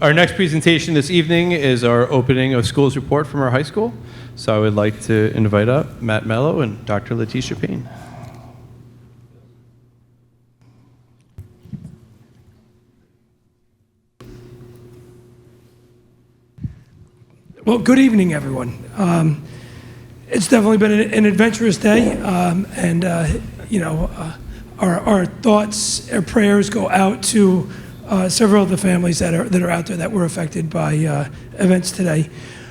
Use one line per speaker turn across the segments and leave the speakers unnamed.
Our next presentation this evening is our opening of schools report from our high school. So I would like to invite up Matt Mello and Dr. Letitia Payne.
Well, good evening, everyone. It's definitely been an adventurous day, our thoughts, our prayers go out to several of the families that are out there that were affected by events today.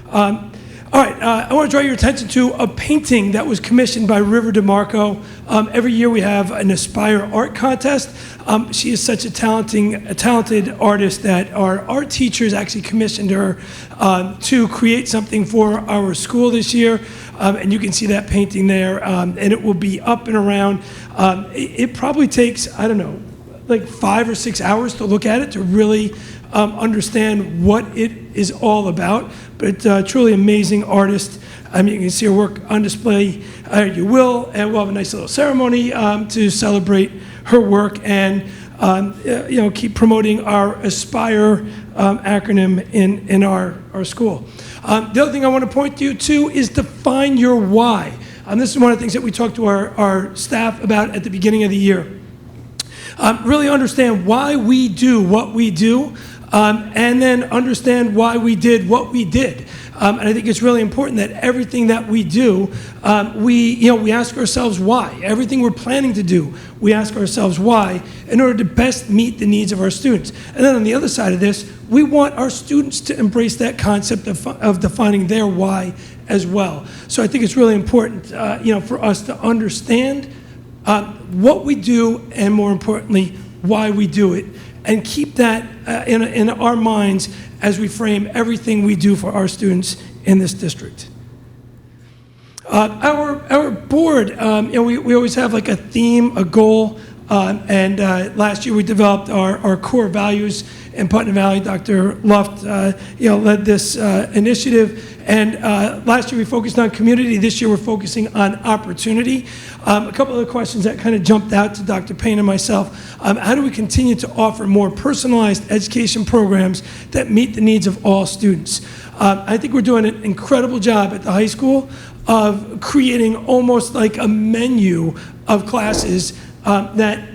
All right, I want to draw your attention to a painting that was commissioned by River DeMarco. Every year we have an Aspire Art Contest. She is such a talented artist that our art teachers actually commissioned her to create something for our school this year. And you can see that painting there, and it will be up and around. It probably takes, I don't know, like 5 or 6 hours to look at it to really understand what it is all about. But truly amazing artist. You can see her work on display. You will, and we'll have a nice little ceremony to celebrate her work and keep promoting our Aspire acronym in our school. The other thing I want to point you to is define your why. This is one of the things that we talked to our staff about at the beginning of the year. Really understand why we do what we do, and then understand why we did what we did. And I think it's really important that everything that we do, we ask ourselves why. Everything we're planning to do, we ask ourselves why in order to best meet the needs of our students. And then on the other side of this, we want our students to embrace that concept of defining their why as well. So I think it's really important, for us to understand what we do, and more importantly, why we do it, and keep that in our minds as we frame everything we do for our students in this district. Our board, we always have like a theme, a goal, and last year we developed our core values in Putnam Valley. Dr. Luft, led this initiative. And last year we focused on community. This year we're focusing on opportunity. A couple of the questions that kind of jumped out to Dr. Payne and myself. How do we continue to offer more personalized education programs that meet the needs of all students? I think we're doing an incredible job at the high school of creating almost like a menu of classes that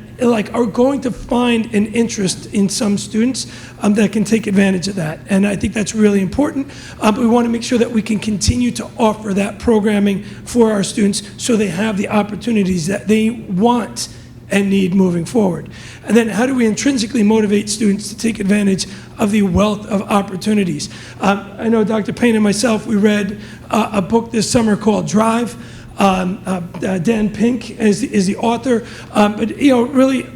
are going to find an interest in some students that can take advantage of that. And I think that's really important. But we want to make sure that we can continue to offer that programming for our students so they have the opportunities that they want and need moving forward. And then how do we intrinsically motivate students to take advantage of the wealth of opportunities? I know Dr. Payne and myself, we read a book this summer called Drive. Dan Pink is the author, but really,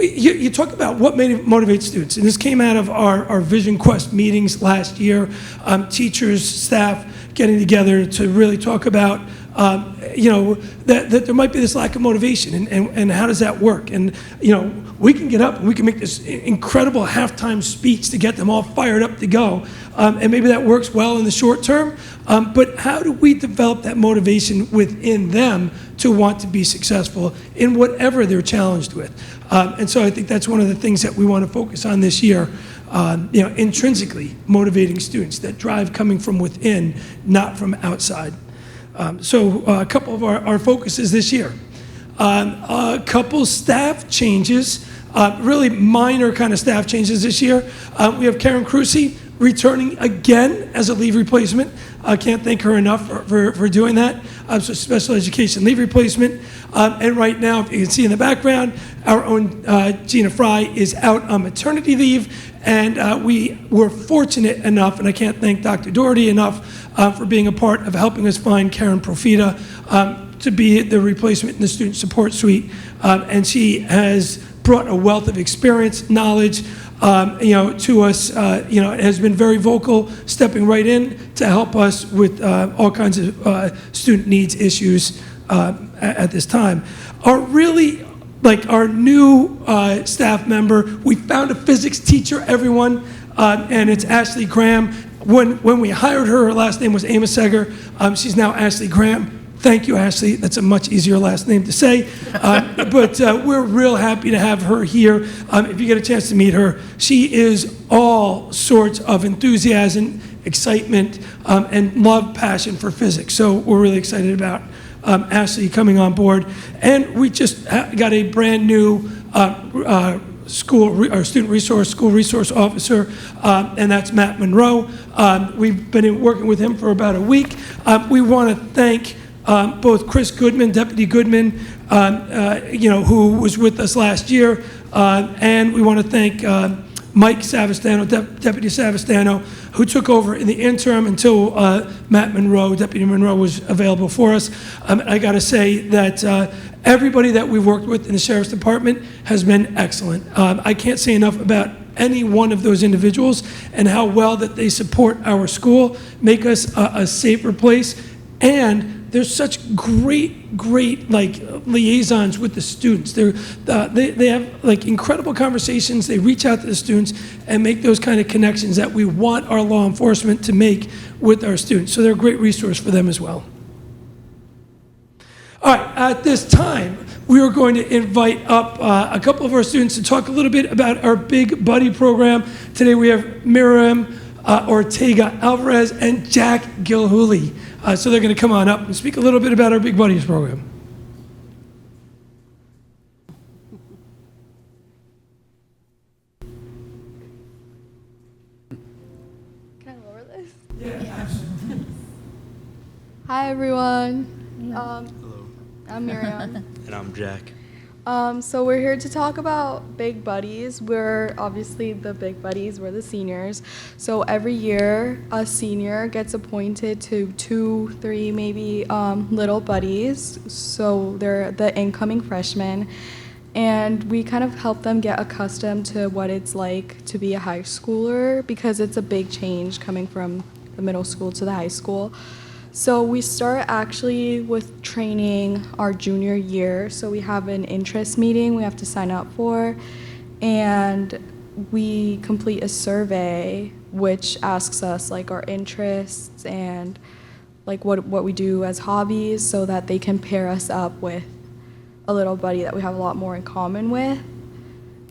you talk about what motivates students, and this came out of our Vision Quest meetings last year. Teachers, staff getting together to really talk about that there might be this lack of motivation, and how does that work? And we can get up and we can make this incredible halftime speech to get them all fired up to go, and maybe that works well in the short term. But how do we develop that motivation within them to want to be successful in whatever they're challenged with? And so I think that's one of the things that we want to focus on this year. Intrinsically motivating students, that drive coming from within, not from outside. So a couple of our focuses this year. A couple staff changes, really minor kind of staff changes this year. We have Karen Crucy returning again as a leave replacement. I can't thank her enough for doing that. So special education leave replacement. And right now, if you can see in the background, our own Gina Fry is out on maternity leave. And we were fortunate enough, and I can't thank Dr. Doherty enough for being a part of helping us find Karen Profita to be the replacement in the student support suite. And she has brought a wealth of experience, knowledge, to us, has been very vocal, stepping right in to help us with all kinds of student needs issues at this time. Our new staff member, we found a physics teacher, everyone, and it's Ashley Graham. When we hired her, her last name was Amos Seger. She's now Ashley Graham. thank you, Ashley. That's a much easier last name to say. But we're real happy to have her here. If you get a chance to meet her, she is all sorts of enthusiasm, excitement, and love, passion for physics. So we're really excited about Ashley coming on board. And we just got a brand new student resource, school resource officer, and that's Matt Monroe. We've been working with him for about a week. We want to thank both Chris Goodman, Deputy Goodman, who was with us last year, and we want to thank Mike Savastano, Deputy Savastano, who took over in the interim until Matt Monroe, Deputy Monroe, was available for us. I got to say that everybody that we've worked with in the Sheriff's Department has been excellent. I can't say enough about any one of those individuals and how well that they support our school, make us a safer place, and there's such great liaisons with the students. They have like incredible conversations. They reach out to the students and make those kind of connections that we want our law enforcement to make with our students. So they're a great resource for them as well. All right, at this time, we are going to invite up a couple of our students to talk a little bit about our Big Buddy program. Today we have Miriam Ortega Alvarez and Jack Gilhooly. So they're going to come on up and speak a little bit about our Big Buddies program.
Can I lower this?
Yeah, absolutely.
Hi, everyone.
Hello.
I'm Miriam.
And I'm Jack.
So we're here to talk about Big Buddies. We're obviously the Big Buddies. We're the seniors. So every year, a senior gets appointed to 2, 3, maybe little buddies. So they're the incoming freshmen. And we kind of help them get accustomed to what it's like to be a high schooler, because it's a big change coming from the middle school to the high school. So we start actually with training our junior year. So we have an interest meeting we have to sign up for, and we complete a survey which asks us like our interests and like what we do as hobbies, so that they can pair us up with a little buddy that we have a lot more in common with.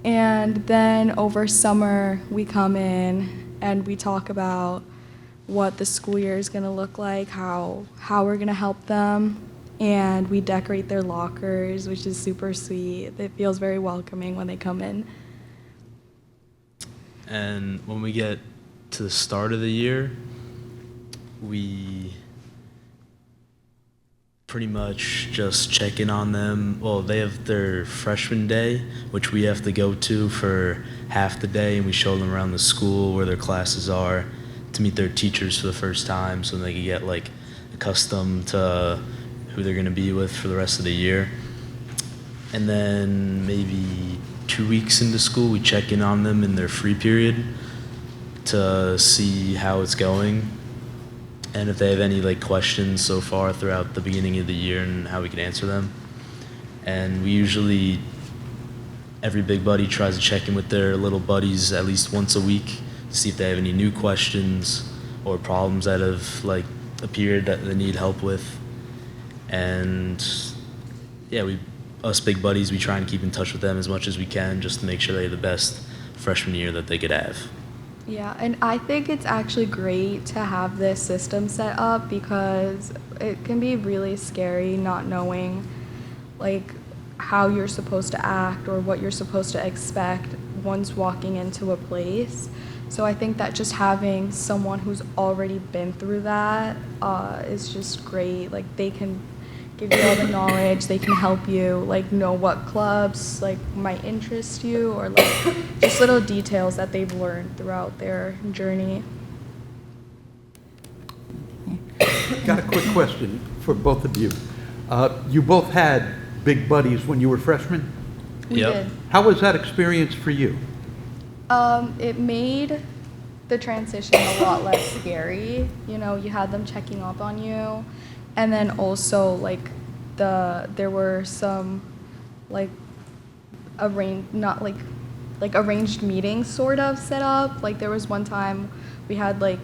And then over summer we come in and we talk about what the school year is going to look like, how we're going to help them, and we decorate their lockers, which is super sweet. It feels very welcoming when they come in.
And when we get to the start of the year, we pretty much just check in on them. Well, they have their freshman day, which we have to go to for half the day, and we show them around the school where their classes are, to meet their teachers for the first time, so they can get like accustomed to who they're going to be with for the rest of the year. And then maybe 2 weeks into school, we check in on them in their free period to see how it's going, and if they have any like questions so far throughout the beginning of the year and how we can answer them. And we usually, every big buddy tries to check in with their little buddies at least once a week, see if they have any new questions or problems that have like appeared that they need help with. And yeah, us big buddies, we try and keep in touch with them as much as we can, just to make sure they have the best freshman year that they could have.
Yeah, and I think it's actually great to have this system set up, because it can be really scary not knowing like how you're supposed to act or what you're supposed to expect once walking into a place. So I think that just having someone who's already been through that is just great. Like, they can give you all the knowledge, they can help you like know what clubs like might interest you, or like just little details that they've learned throughout their journey.
Got a quick question for both of you. You both had big buddies when you were freshmen.
We
Yep.
did.
How was that experience for you?
It made the transition a lot less scary. You know, you had them checking up on you, and then also like there were some like arranged meetings sort of set up. Like, there was one time we had like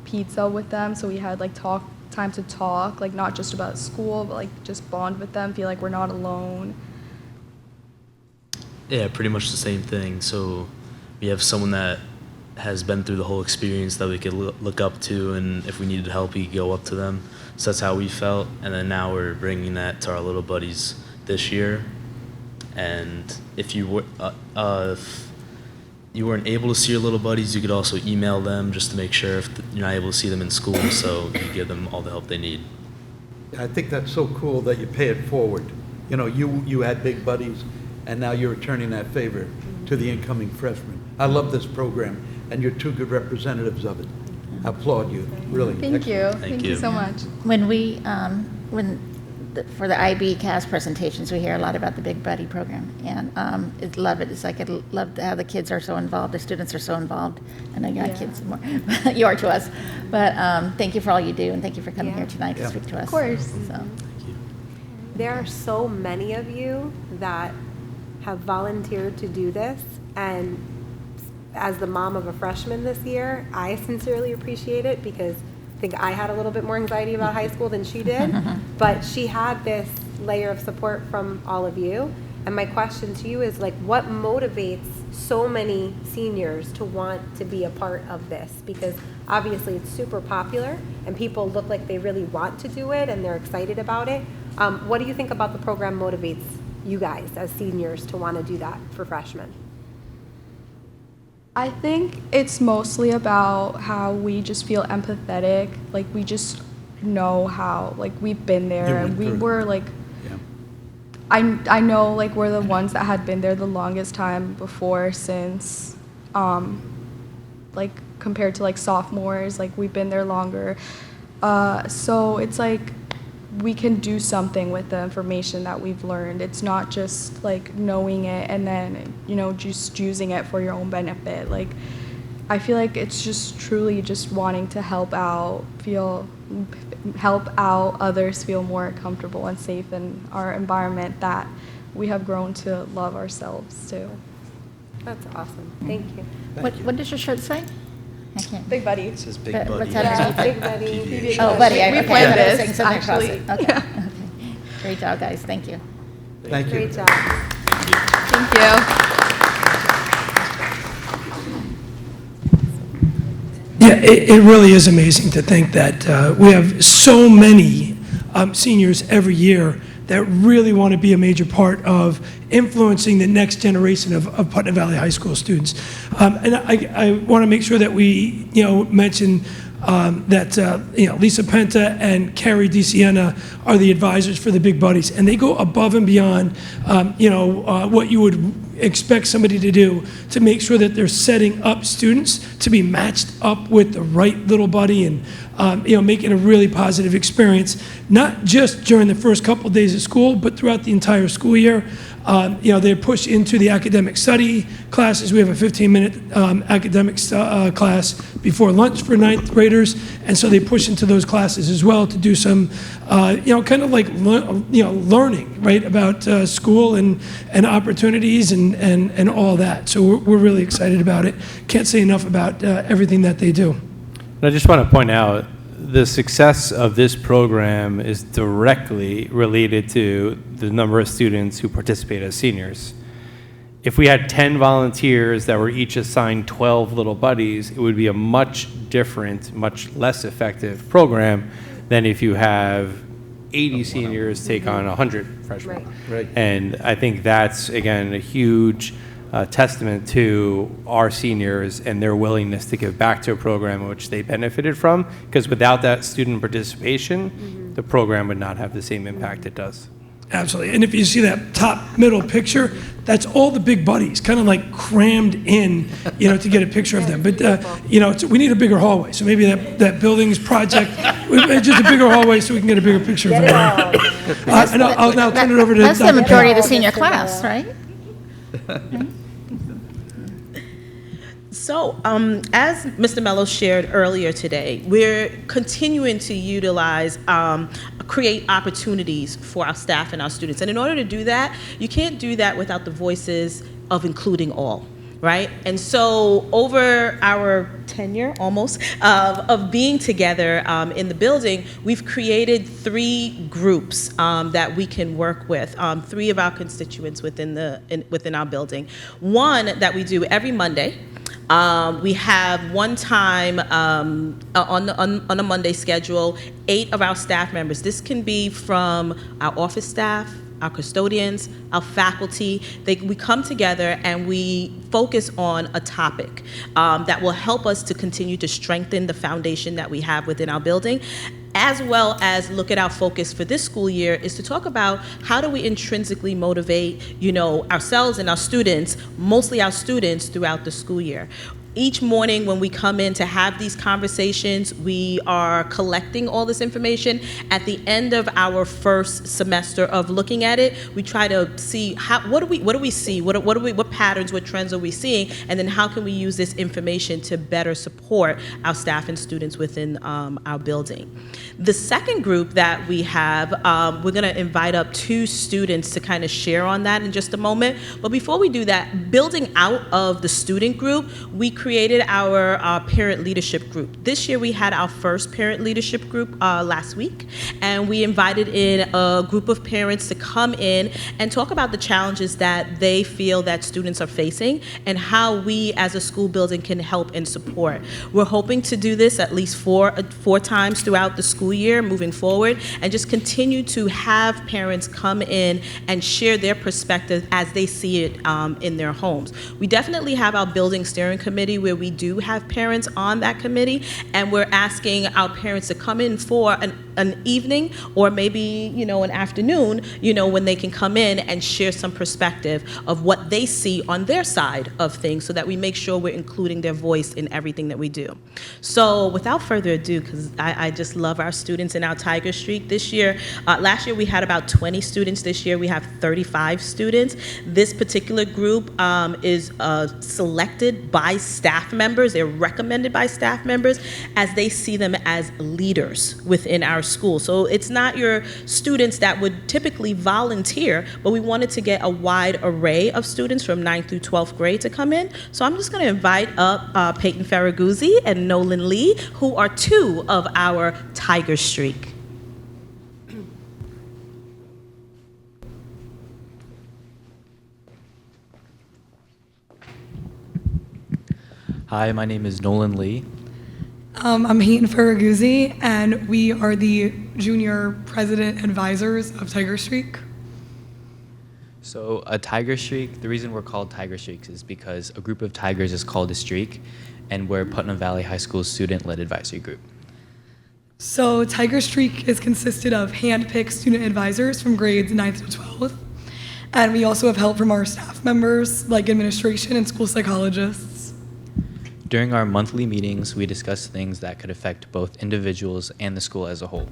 pizza with them, so we had like talk time to talk, like not just about school, but like just bond with them, feel like we're not alone.
Yeah, pretty much the same thing. So we have someone that has been through the whole experience that we could look up to, and if we needed help, we could go up to them. So that's how we felt. And then now we're bringing that to our little buddies this year. And if you were, if you weren't able to see your little buddies, you could also email them just to make sure if you're not able to see them in school, so you give them all the help they need.
I think that's so cool that you pay it forward. You know, you had big buddies, and now you're returning that favor to the incoming freshmen. I love this program, and you're two good representatives of it. I applaud you, really.
Thank you.
Excellent.
Thank you so much.
When we, for the IB CAS presentations, we hear a lot about the Big Buddy program, and I love it. It's like I love how the kids are so involved, the students are so involved. I know you're not kids more, you are to us. But thank you for all you do, and thank you for coming here tonight to speak to us.
Of course.
So.
There are so many of you that have volunteered to do this, and as the mom of a freshman this year, I sincerely appreciate it because I think I had a little bit more anxiety about high school than she did, but she had this layer of support from all of you. And my question to you is, like, what motivates so many seniors to want to be a part of this? Because obviously it's super popular and people look like they really want to do it and they're excited about it. What do you think about the program motivates you guys as seniors to want to do that for freshmen?
I think it's mostly about how we just feel empathetic. Like we just know how, like we've been there and we were like,
Yeah.
I know like we're the ones that had been there the longest time before since, like compared to like sophomores, like we've been there longer. So it's like we can do something with the information that we've learned. It's not just like knowing it and then, you know, just using it for your own benefit. Like, I feel like it's just truly just wanting to help out others feel more comfortable and safe in our environment that we have grown to love ourselves too.
That's awesome. Thank you.
What does your shirt say? I can't.
Big buddy.
It says Big
But
Buddy.
what's that?
Big Buddy.
Oh, Buddy.
We
Okay,
planned
I thought it was
this,
saying something across
actually.
it. Okay. Okay. Great job, guys. Thank you.
Thank you.
Great job.
Thank you.
Yeah, it really is amazing to think that we have so many seniors every year that really want to be a major part of influencing the next generation of Putnam Valley High School students. And I want to make sure that we, mention that Lisa Penta and Carrie DeSiena are the advisors for the Big Buddies, and they go above and beyond, what you would expect somebody to do to make sure that they're setting up students to be matched up with the right little buddy and making a really positive experience, not just during the first couple of days of school, but throughout the entire school year. They push into the academic study classes. We have a 15-minute academic class before lunch for ninth graders, and so they push into those classes as well to do some, kind of like learning, right, about school and opportunities and all that. So we're really excited about it. Can't say enough about everything that they do.
And I just want to point out the success of this program is directly related to the number of students who participate as seniors. If we had 10 volunteers that were each assigned 12 little buddies, it would be a much different, much less effective program than if you have 80 seniors take on 100 freshmen.
Right.
And I think that's, again, a huge testament to our seniors and their willingness to give back to a program in which they benefited from, because without that student participation, the program would not have the same impact it does.
Absolutely. And if you see that top middle picture, that's all the Big Buddies, kind of like crammed in, to get a picture of them. But, we need a bigger hallway. So maybe that buildings project, just a bigger hallway so we can get a bigger picture of them. And I'll now turn it over to
That's the
Dr.
majority of the
Paul.
senior class, right?
So, as Mr. Mello shared earlier today, we're continuing to utilize, create opportunities for our staff and our students. And in order to do that, you can't do that without the voices of including all. right? And so over our tenure, almost, of being together in the building, we've created 3 groups that we can work with, 3 of our constituents within our building. One that we do every Monday. We have one time on a Monday schedule, 8 of our staff members. This can be from our office staff, our custodians, our faculty. We come together and we focus on a topic that will help us to continue to strengthen the foundation that we have within our building, as well as look at our focus for this school year is to talk about how do we intrinsically motivate, ourselves and our students, mostly our students, throughout the school year. Each morning when we come in to have these conversations, we are collecting all this information. At the end of our first semester of looking at it, we try to see what do we see, what patterns, what trends are we seeing, and then how can we use this information to better support our staff and students within our building. The second group that we have, we're going to invite up 2 students to kind of share on that in just a moment. But before we do that, building out of the student group, we created our parent leadership group. This year we had our first parent leadership group last week, and we invited in a group of parents to come in and talk about the challenges that they feel that students are facing and how we as a school building can help and support. We're hoping to do this at least four times throughout the school year moving forward, and just continue to have parents come in and share their perspective as they see it in their homes. We definitely have our building steering committee where we do have parents on that committee, and we're asking our parents to come in for an evening or maybe an afternoon when they can come in and share some perspective of what they see on their side of things, so that we make sure we're including their voice in everything that we do. So without further ado, because I just love our students in our Tiger Streak this year. Last year we had about 20 students. This year we have 35 students. This particular group is selected by staff members. They're recommended by staff members as they see them as leaders within our school. So it's not your students that would typically volunteer, but we wanted to get a wide array of students from 9th through 12th grade to come in. So I'm just going to invite up Peyton Ferraguzzi and Nolan Lee, who are 2 of our Tiger Streak.
Hi, my name is Nolan Lee.
I'm Peyton Ferraguzzi, and we are the junior president advisors of Tiger Streak.
So a Tiger Streak, the reason we're called Tiger Streaks is because a group of tigers is called a streak, and we're Putnam Valley High School's student-led advisory group.
So Tiger Streak is consisted of hand-picked student advisors from grades 9th to 12th, and we also have help from our staff members, like administration and school psychologists.
During our monthly meetings, we discuss things that could affect both individuals and the school as a whole.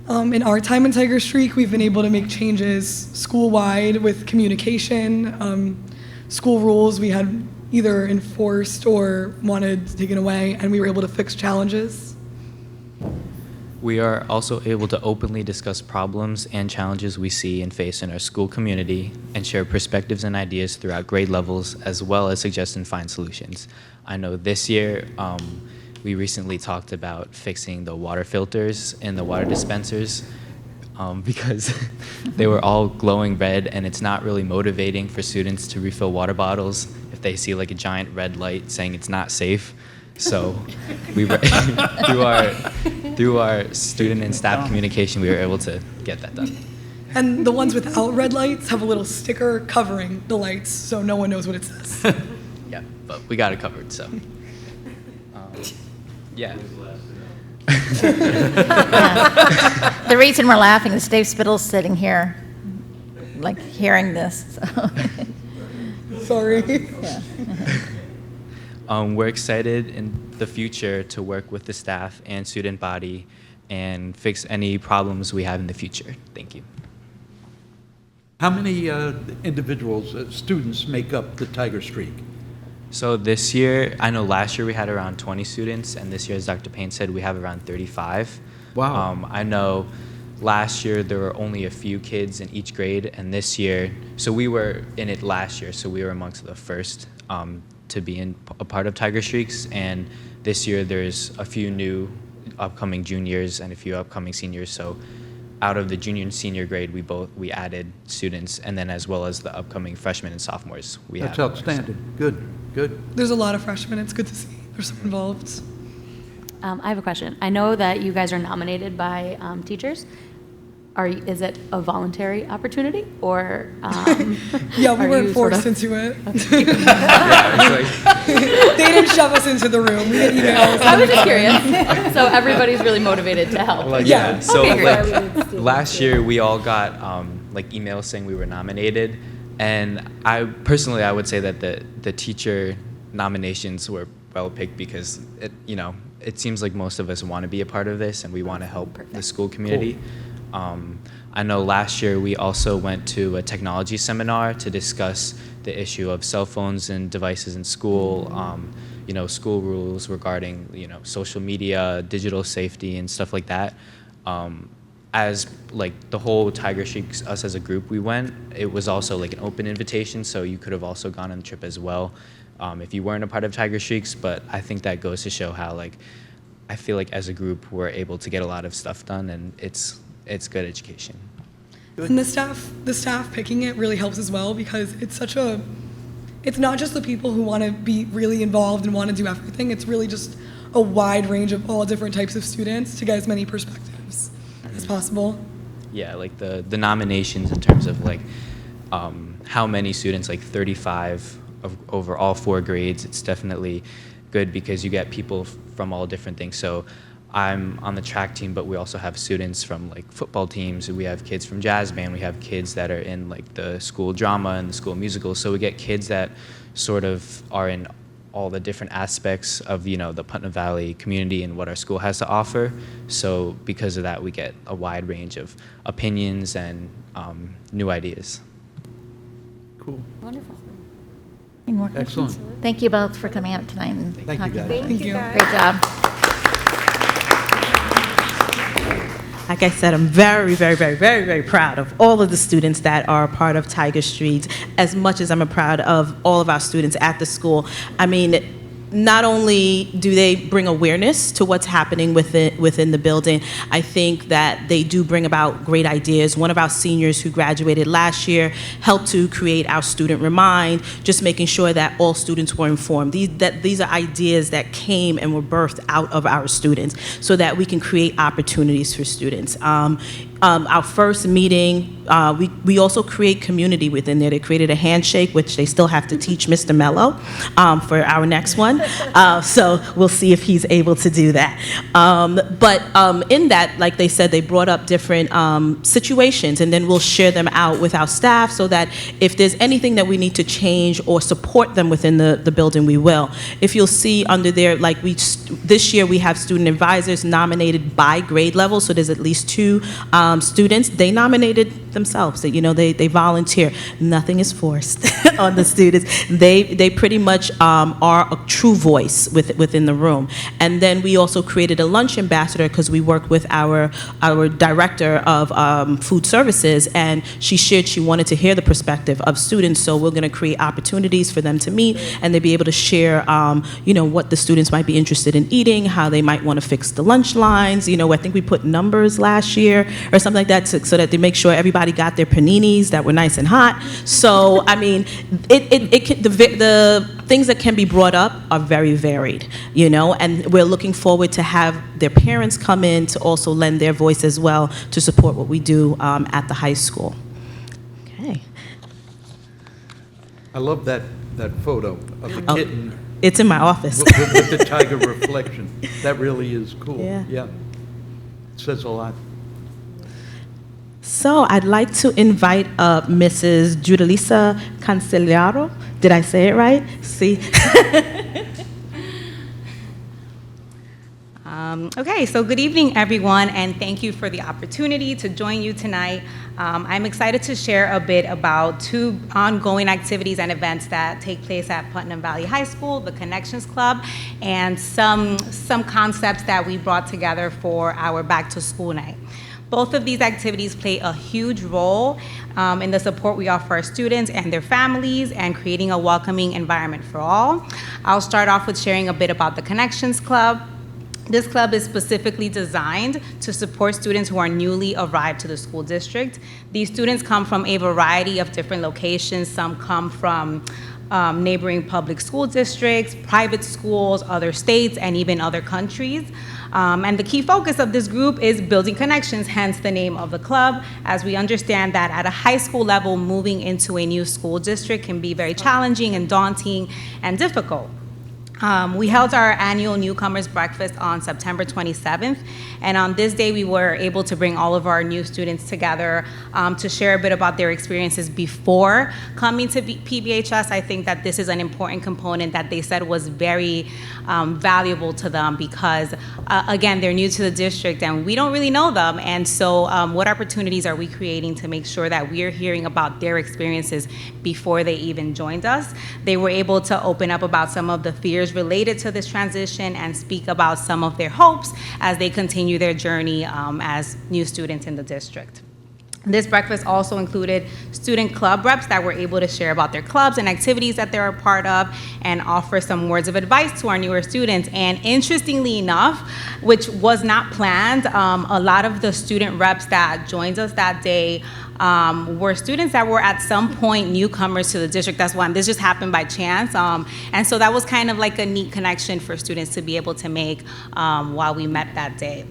In our time in Tiger Streak, we've been able to make changes school-wide with communication, school rules we had either enforced or wanted taken away, and we were able to fix challenges.
We are also able to openly discuss problems and challenges we see and face in our school community and share perspectives and ideas throughout grade levels, as well as suggest and find solutions. I know this year, we recently talked about fixing the water filters in the water dispensers because they were all glowing red, and it's not really motivating for students to refill water bottles if they see like a giant red light saying it's not safe. So we through our student and staff communication, we were able to get that done.
And the ones without red lights have a little sticker covering the lights, so no one knows what it says.
Yeah, but we got it covered, so. Yeah.
The reason we're laughing is Dave Spittle's sitting here, like hearing this. So.
Sorry.
Yeah.
We're excited in the future to work with the staff and student body and fix any problems we have in the future. Thank you.
How many individuals, students, make up the Tiger Streak?
So this year, I know last year we had around 20 students, and this year, as Dr. Payne said, we have around 35.
Wow.
I know last year there were only a few kids in each grade, and this year, so we were in it last year, so we were amongst the first to be a part of Tiger Streaks, and this year there's a few new upcoming juniors and a few upcoming seniors, so out of the junior and senior grade, we added students, and then as well as the upcoming freshmen and sophomores.
That's outstanding. Good, good.
There's a lot of freshmen. It's good to see there's some involved.
I have a question. I know that you guys are nominated by teachers. Is it a voluntary opportunity, or
Yeah, we
are
weren't
you
forced
sort of-
into it.
Yeah, it's like,
They didn't shove us into the room. We get emails.
I was just curious. So everybody's really motivated to help.
like,
Yeah.
so
Okay, great.
like last year we all got like emails saying we were nominated, and I would say that the teacher nominations were well picked because it seems like most of us want to be a part of this and we want to help the school community. I know last year we also went to a technology seminar to discuss the issue of cell phones and devices in school, school rules regarding, social media, digital safety and stuff like that. As like the whole Tiger Streaks, us as a group, we went, it was also like an open invitation, so you could have also gone on the trip as well if you weren't a part of Tiger Streaks, but I think that goes to show how I feel like as a group we're able to get a lot of stuff done, and it's good education.
And the staff picking it really helps as well because it's not just the people who want to be really involved and want to do everything. It's really just a wide range of all different types of students to get as many perspectives as possible.
Yeah, like the nominations in terms of how many students, like 35 over all 4 grades, it's definitely good because you get people from all different things. So I'm on the track team, but we also have students from football teams. We have kids from jazz band. We have kids that are in the school drama and the school musical. So we get kids that sort of are in all the different aspects of the Putnam Valley community and what our school has to offer. So because of that, we get a wide range of opinions and new ideas.
Cool.
Wonderful.
Any more questions?
Excellent.
Thank you both for coming out tonight and
Thank you,
talking.
guys.
Thank you, guys.
Great job.
Like I said, I'm very, very, very, very, very proud of all of the students that are a part of Tiger Streets, as much as I'm proud of all of our students at the school. I mean, not only do they bring awareness to what's happening within the building, I think that they do bring about great ideas. One of our seniors who graduated last year helped to create our Student Remind, just making sure that all students were informed. These are ideas that came and were birthed out of our students so that we can create opportunities for students. Our first meeting, we also create community within there. They created a handshake, which they still have to teach Mr. Mello for our next one. So we'll see if he's able to do that. But in that, like they said, they brought up different situations, and then we'll share them out with our staff so that if there's anything that we need to change or support them within the building, we will. If you'll see under there, this year we have student advisors nominated by grade level, so there's at least 2 students. They nominated themselves. They volunteer. Nothing is forced on the students. They pretty much are a true voice within the room. And then we also created a lunch ambassador because we work with our director of food services, and she shared she wanted to hear the perspective of students. So we're going to create opportunities for them to meet, and they'll be able to share, what the students might be interested in eating, how they might want to fix the lunch lines. I think we put numbers last year or something like that so that they make sure everybody got their paninis that were nice and hot. So, I mean, the things that can be brought up are very varied, and we're looking forward to have their parents come in to also lend their voice as well to support what we do at the high school. Okay.
I love that photo of the kitten
It's in my office.
with the tiger reflection. That really is cool.
Yeah.
It says a lot.
So I'd like to invite up Mrs. Judalisa Cancellaro. Did I say it right? See?
Okay, so good evening, everyone, and thank you for the opportunity to join you tonight. I'm excited to share a bit about 2 ongoing activities and events that take place at Putnam Valley High School, the Connections Club, and some concepts that we brought together for our back to school night. Both of these activities play a huge role in the support we offer our students and their families and creating a welcoming environment for all. I'll start off with sharing a bit about the Connections Club. This club is specifically designed to support students who are newly arrived to the school district. These students come from a variety of different locations. Some come from neighboring public school districts, private schools, other states, and even other countries. And the key focus of this group is building connections, hence the name of the club, as we understand that at a high school level, moving into a new school district can be very challenging and daunting and difficult. We held our annual newcomers breakfast on September 27th, and on this day we were able to bring all of our new students together to share a bit about their experiences before coming to PBHS. I think that this is an important component that they said was very valuable to them because, again, they're new to the district and we don't really know them, and so what opportunities are we creating to make sure that we're hearing about their experiences before they even joined us? They were able to open up about some of the fears related to this transition and speak about some of their hopes as they continue their journey as new students in the district. This breakfast also included student club reps that were able to share about their clubs and activities that they're a part of and offer some words of advice to our newer students. And interestingly enough, which was not planned, a lot of the student reps that joined us that day were students that were at some point newcomers to the district. That's why this just happened by chance. And so that was kind of like a neat connection for students to be able to make while we met that day.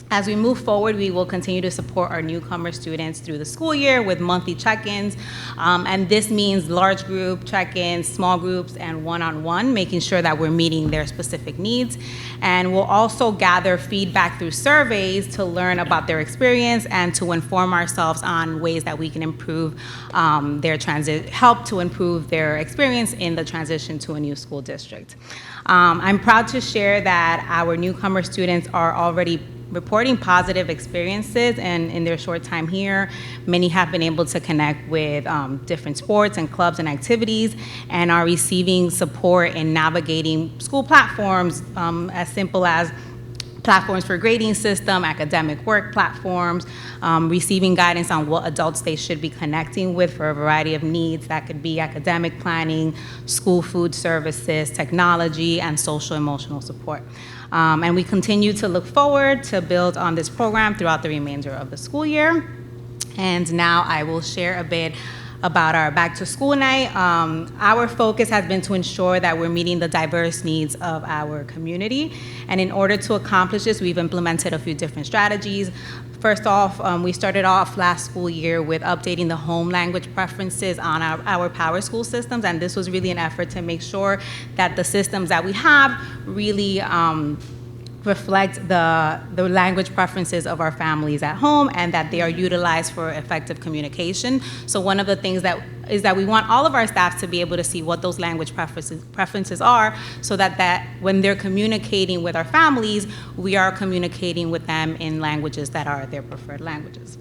As we move forward, we will continue to support our newcomer students through the school year with monthly check-ins, and this means large group check-ins, small groups, and one-on-one, making sure that we're meeting their specific needs. And we'll also gather feedback through surveys to learn about their experience and to inform ourselves on ways that we can improve help to improve their experience in the transition to a new school district. I'm proud to share that our newcomer students are already reporting positive experiences, and in their short time here, many have been able to connect with different sports and clubs and activities and are receiving support in navigating school platforms as simple as platforms for grading system, academic work platforms, receiving guidance on what adults they should be connecting with for a variety of needs. That could be academic planning, school food services, technology, and social emotional support. And we continue to look forward to build on this program throughout the remainder of the school year. And now I will share a bit about our back to school night. Our focus has been to ensure that we're meeting the diverse needs of our community. And in order to accomplish this, we've implemented a few different strategies. First off, we started off last school year with updating the home language preferences on our power school systems, and this was really an effort to make sure that the systems that we have really reflect the language preferences of our families at home and that they are utilized for effective communication. So one of the things that we want all of our staff to be able to see what those language preferences are so that when they're communicating with our families, we are communicating with them in languages that are their preferred languages.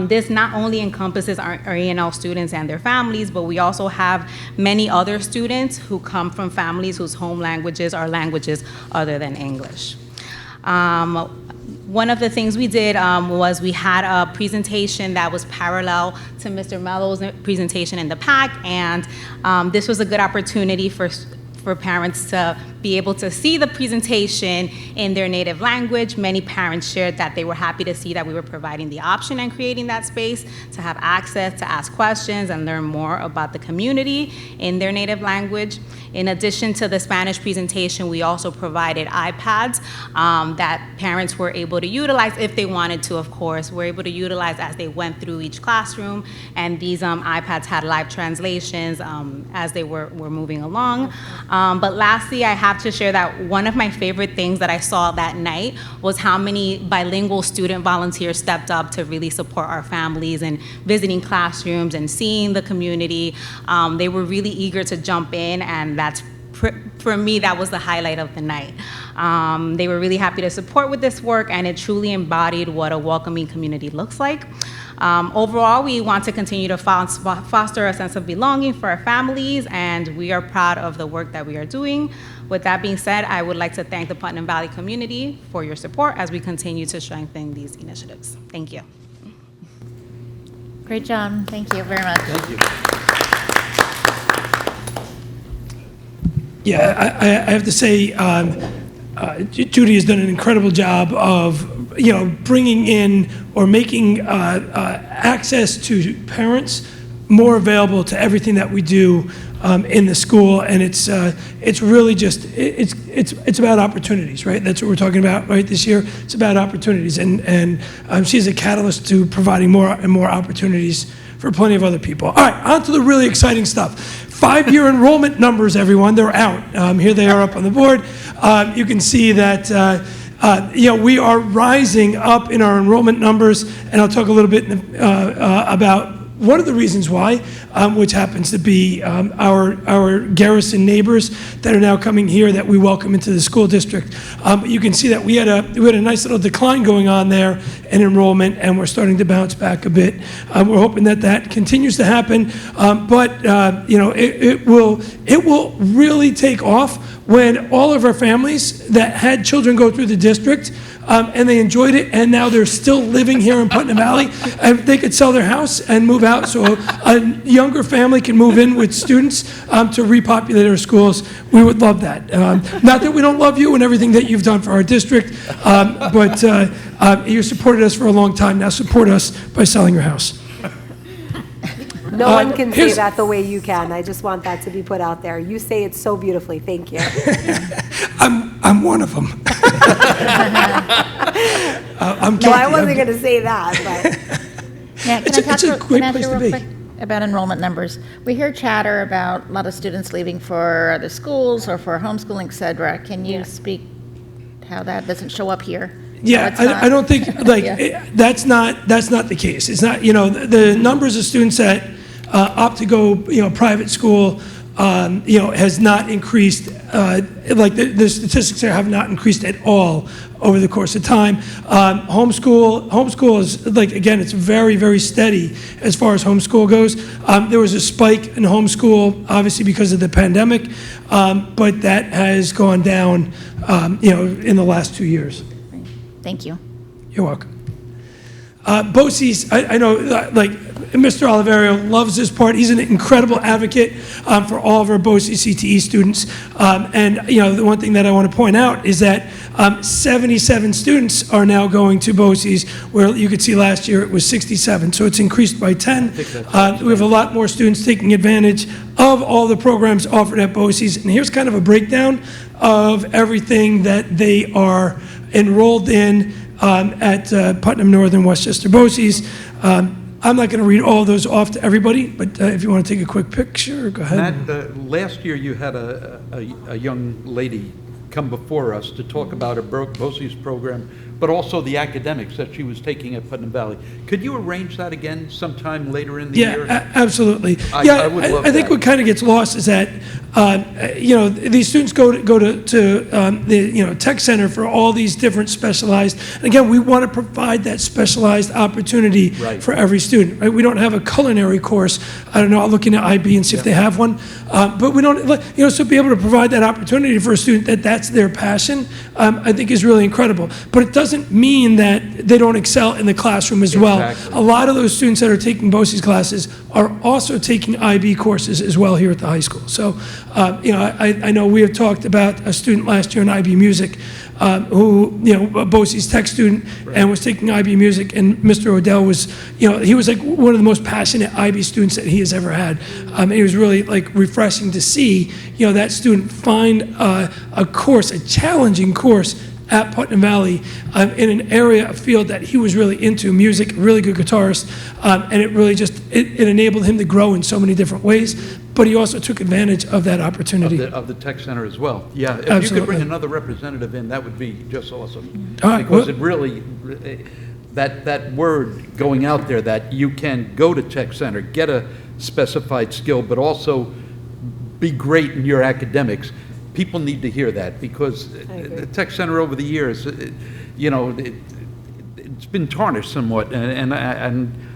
This not only encompasses our ENL students and their families, but we also have many other students who come from families whose home languages are languages other than English. One of the things we did was we had a presentation that was parallel to Mr. Mello's presentation in the pack, and this was a good opportunity for parents to be able to see the presentation in their native language. Many parents shared that they were happy to see that we were providing the option and creating that space to have access to ask questions and learn more about the community in their native language. In addition to the Spanish presentation, we also provided iPads that parents were able to utilize if they wanted to, of course, were able to utilize as they went through each classroom. And these iPads had live translations as they were moving along. But lastly, I have to share that one of my favorite things that I saw that night was how many bilingual student volunteers stepped up to really support our families and visiting classrooms and seeing the community. They were really eager to jump in, and for me, that was the highlight of the night. They were really happy to support with this work, and it truly embodied what a welcoming community looks like. Overall, we want to continue to foster a sense of belonging for our families, and we are proud of the work that we are doing. With that being said, I would like to thank the Putnam Valley community for your support as we continue to strengthen these initiatives. Thank you.
Great job. Thank you very much.
Thank you.
Yeah, I have to say, Judy has done an incredible job of, bringing in or making access to parents more available to everything that we do in the school, and it's really just it's about opportunities, right? That's what we're talking about, right? This year, it's about opportunities, and she's a catalyst to providing more and more opportunities for plenty of other people. All right, on to the really exciting stuff. 5-year enrollment numbers, everyone, they're out. Here they are up on the board. You can see that we are rising up in our enrollment numbers, and I'll talk a little bit about one of the reasons why, which happens to be our Garrison neighbors that are now coming here that we welcome into the school district. But you can see that we had a nice little decline going on there in enrollment, and we're starting to bounce back a bit. We're hoping that continues to happen, but it will really take off when all of our families that had children go through the district and they enjoyed it, and now they're still living here in Putnam Valley, and they could sell their house and move out so a younger family can move in with students to repopulate our schools. We would love that. Not that we don't love you and everything that you've done for our district, but you supported us for a long time. Now support us by selling your house.
No one can say that the way you can. I just want that to be put out there. You say it so beautifully. Thank you.
I'm one of them. I'm
No, I wasn't going to say that, but
Yeah,
It's a great place to be.
quick about enrollment numbers? We hear chatter about a lot of students leaving for other schools or for homeschooling, et cetera. Can you speak how that doesn't show up here?
Yeah,
How it's not-
I don't think,
Yeah.
that's not the case. It's not, the numbers of students that opt to go, private school, has not increased, the statistics there have not increased at all over the course of time. Homeschool is, again, it's very, very steady as far as homeschool goes. There was a spike in homeschool, obviously because of the pandemic, but that has gone down, in the last 2 years.
Thank you.
You're welcome. BOCES, I know, Mr. Oliverio loves this part. He's an incredible advocate for all of our BOCES CTE students. And, the one thing that I want to point out is that 77 students are now going to BOCES, where you could see last year it was 67. So it's increased by 10. We have a lot more students taking advantage of all the programs offered at BOCES. And here's kind of a breakdown of everything that they are enrolled in at Putnam Northern Westchester BOCES. I'm not going to read all those off to everybody, but if you want to take a quick picture, go ahead.
Matt, last year you had a young lady come before us to talk about her BOCES program, but also the academics that she was taking at Putnam Valley. Could you arrange that again sometime later in the year?
Yeah, absolutely.
I would love
I think
that.
what kind of gets lost is that, these students go to the tech center for all these different specialized. And again, we want to provide that specialized opportunity
Right.
for every student. Right? We don't have a culinary course. I don't know. I'll look into IB and see if they have one. But we don't, so be able to provide that opportunity for a student that's their passion, I think is really incredible. But it doesn't mean that they don't excel in the classroom as well.
Exactly.
A lot of those students that are taking BOCES classes are also taking IB courses as well here at the high school. So, I know we have talked about a student last year in IB Music who, a BOCES tech student and was taking IB Music, and Mr. Odell was, he was like one of the most passionate IB students that he has ever had. It was really refreshing to see, that student find a course, a challenging course at Putnam Valley in an area, a field that he was really into, music, really good guitarist, and it really just, it enabled him to grow in so many different ways, but he also took advantage of that opportunity.
Of the tech center as well. Yeah, if you
Absolutely.
could bring another representative in, that would be just awesome.
All right,
Because
well-
it really, that word going out there that you can go to tech center, get a specified skill, but also be great in your academics. People need to hear that because the tech center over the years, it's been tarnished somewhat, and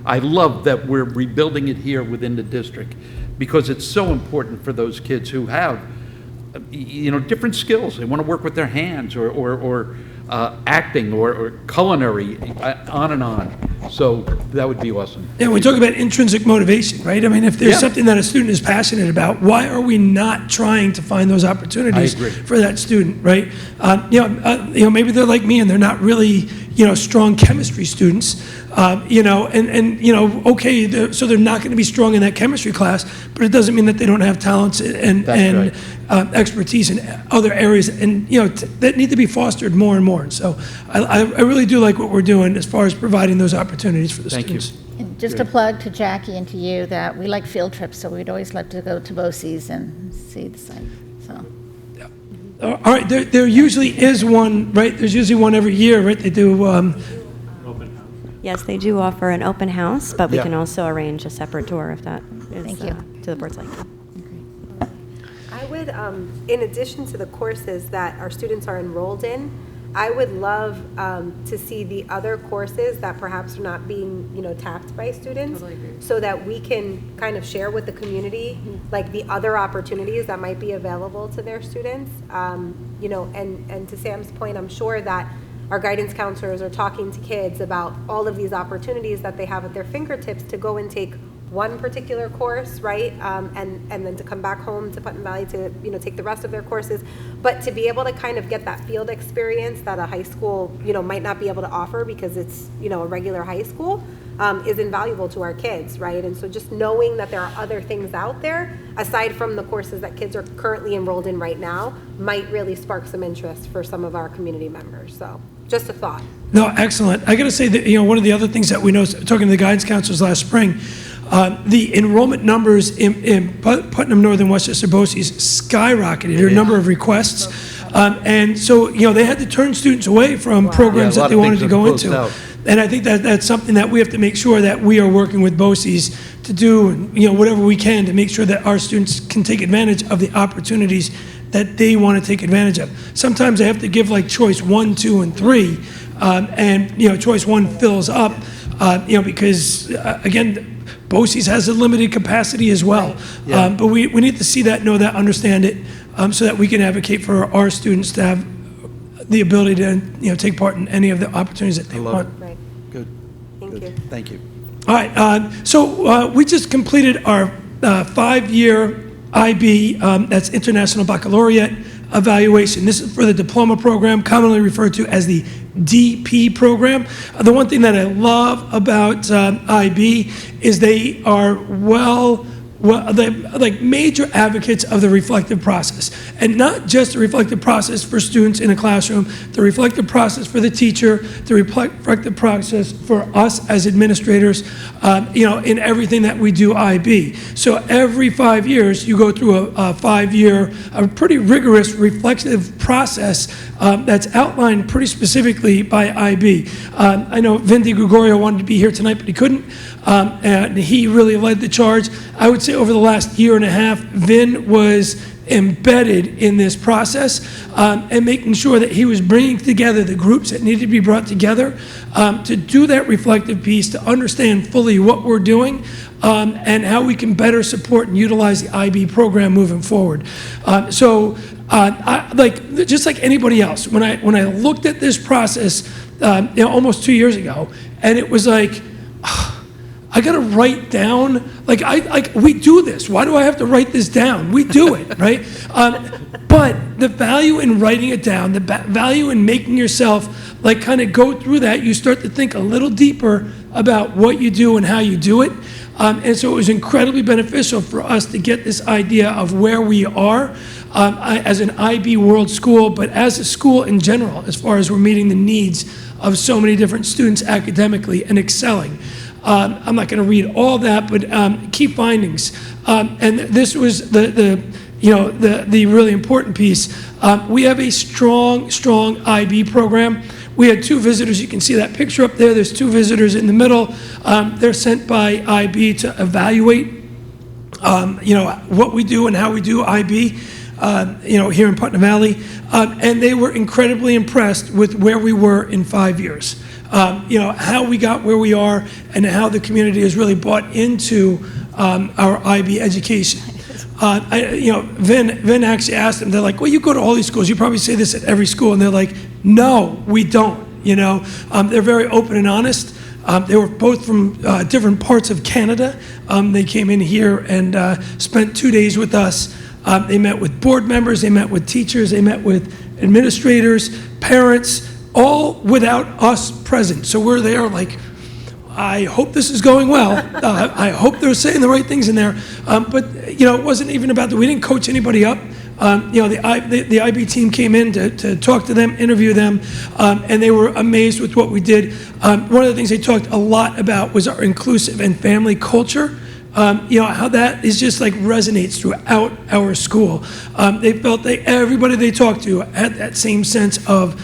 I love that we're rebuilding it here within the district because it's so important for those kids who have different skills. They want to work with their hands or acting or culinary, on and on. So that would be awesome.
Yeah, we talk about intrinsic motivation, right? I mean, if there's
Yeah.
something that a student is passionate about, why are we not trying to find those opportunities
I agree.
for that student, right? Maybe they're like me and they're not really, strong chemistry students, okay, so they're not going to be strong in that chemistry class, but it doesn't mean that they don't have talents and
That's
expertise in other areas, and that need to be fostered more and more. And so I really do like what we're doing as far as providing those opportunities for the
Thank you.
students.
And just a plug to Jackie and to you that we like field trips, so we'd always love to go to BOCES and see the site, so.
All right, there usually is one, right? There's usually one every year, right? They do,
Yes, they do offer an open house, but we
Yeah.
can also arrange a separate tour if that is
Thank you.
to the board's liking.
I would, in addition to the courses that our students are enrolled in, I would love to see the other courses that perhaps are not being, tapped by students, so that we can kind of share with the community, like the other opportunities that might be available to their students. And to Sam's point, I'm sure that our guidance counselors are talking to kids about all of these opportunities that they have at their fingertips to go and take one particular course, right? And then to come back home to Putnam Valley to, take the rest of their courses. But to be able to kind of get that field experience that a high school, might not be able to offer because it's, a regular high school, is invaluable to our kids, right? And so just knowing that there are other things out there, aside from the courses that kids are currently enrolled in right now, might really spark some interest for some of our community members. So just a thought.
no, excellent. I got to say that, one of the other things that we know, talking to the guidance counselors last spring, the enrollment numbers in Putnam Northern Westchester BOCES skyrocketed, their number of requests. And so, they had to turn students away from programs
Yeah, a lot
that they
of
wanted
things
to
have
go
closed
into.
out.
And I think that that's something that we have to make sure that we are working with BOCES to do, and, whatever we can to make sure that our students can take advantage of the opportunities that they want to take advantage of. Sometimes they have to give like choice 1, 2, and 3, and, choice 1 fills up, because, again, BOCES has a limited capacity as well.
Yeah.
But we need to see that, know that, understand it, so that we can advocate for our students to have the ability to, take part in any of the opportunities that they
love
want.
it.
Right.
Good.
Thank
Good.
you.
Thank you.
All right, so we just completed our 5-year IB, that's International Baccalaureate evaluation. This is for the diploma program, commonly referred to as the DP program. The one thing that I love about IB is they are they're like major advocates of the reflective process, and not just the reflective process for students in a classroom, the reflective process for the teacher, the reflective process for us as administrators, in everything that we do IB. So every 5 years, you go through a 5-year, a pretty rigorous reflective process that's outlined pretty specifically by IB. I know Vin Gregorio wanted to be here tonight, but he couldn't, and he really led the charge. I would say over the last year and a half, Vin was embedded in this process, and making sure that he was bringing together the groups that needed to be brought together to do that reflective piece, to understand fully what we're doing, and how we can better support and utilize the IB program moving forward. Just like anybody else, when I looked at this process, almost 2 years ago, and it was like, I got to write down, we do this. Why do I have to write this down? We do it, right? But the value in writing it down, the value in making yourself kind of go through that, you start to think a little deeper about what you do and how you do it. And so it was incredibly beneficial for us to get this idea of where we are as an IB World School, but as a school in general, as far as we're meeting the needs of so many different students academically and excelling. I'm not going to read all that, but key findings. And this was the really important piece. We have a strong IB program. We had 2 visitors. You can see that picture up there. There's 2 visitors in the middle. They're sent by IB to evaluate, what we do and how we do IB, here in Putnam Valley. And they were incredibly impressed with where we were in 5 years. How we got where we are and how the community has really bought into our IB education. Vin actually asked them, they're like, well, you go to all these schools, you probably say this at every school, and they're like, no, we don't, They're very open and honest. They were both from different parts of Canada. They came in here and spent 2 days with us. They met with board members, they met with teachers, they met with administrators, parents, all without us present. So we're there like, I hope this is going well. I hope they're saying the right things in there. But it wasn't even about that. We didn't coach anybody up. The IB team came in to talk to them, interview them, and they were amazed with what we did. One of the things they talked a lot about was our inclusive and family culture. How that is just like resonates throughout our school. They felt everybody they talked to had that same sense of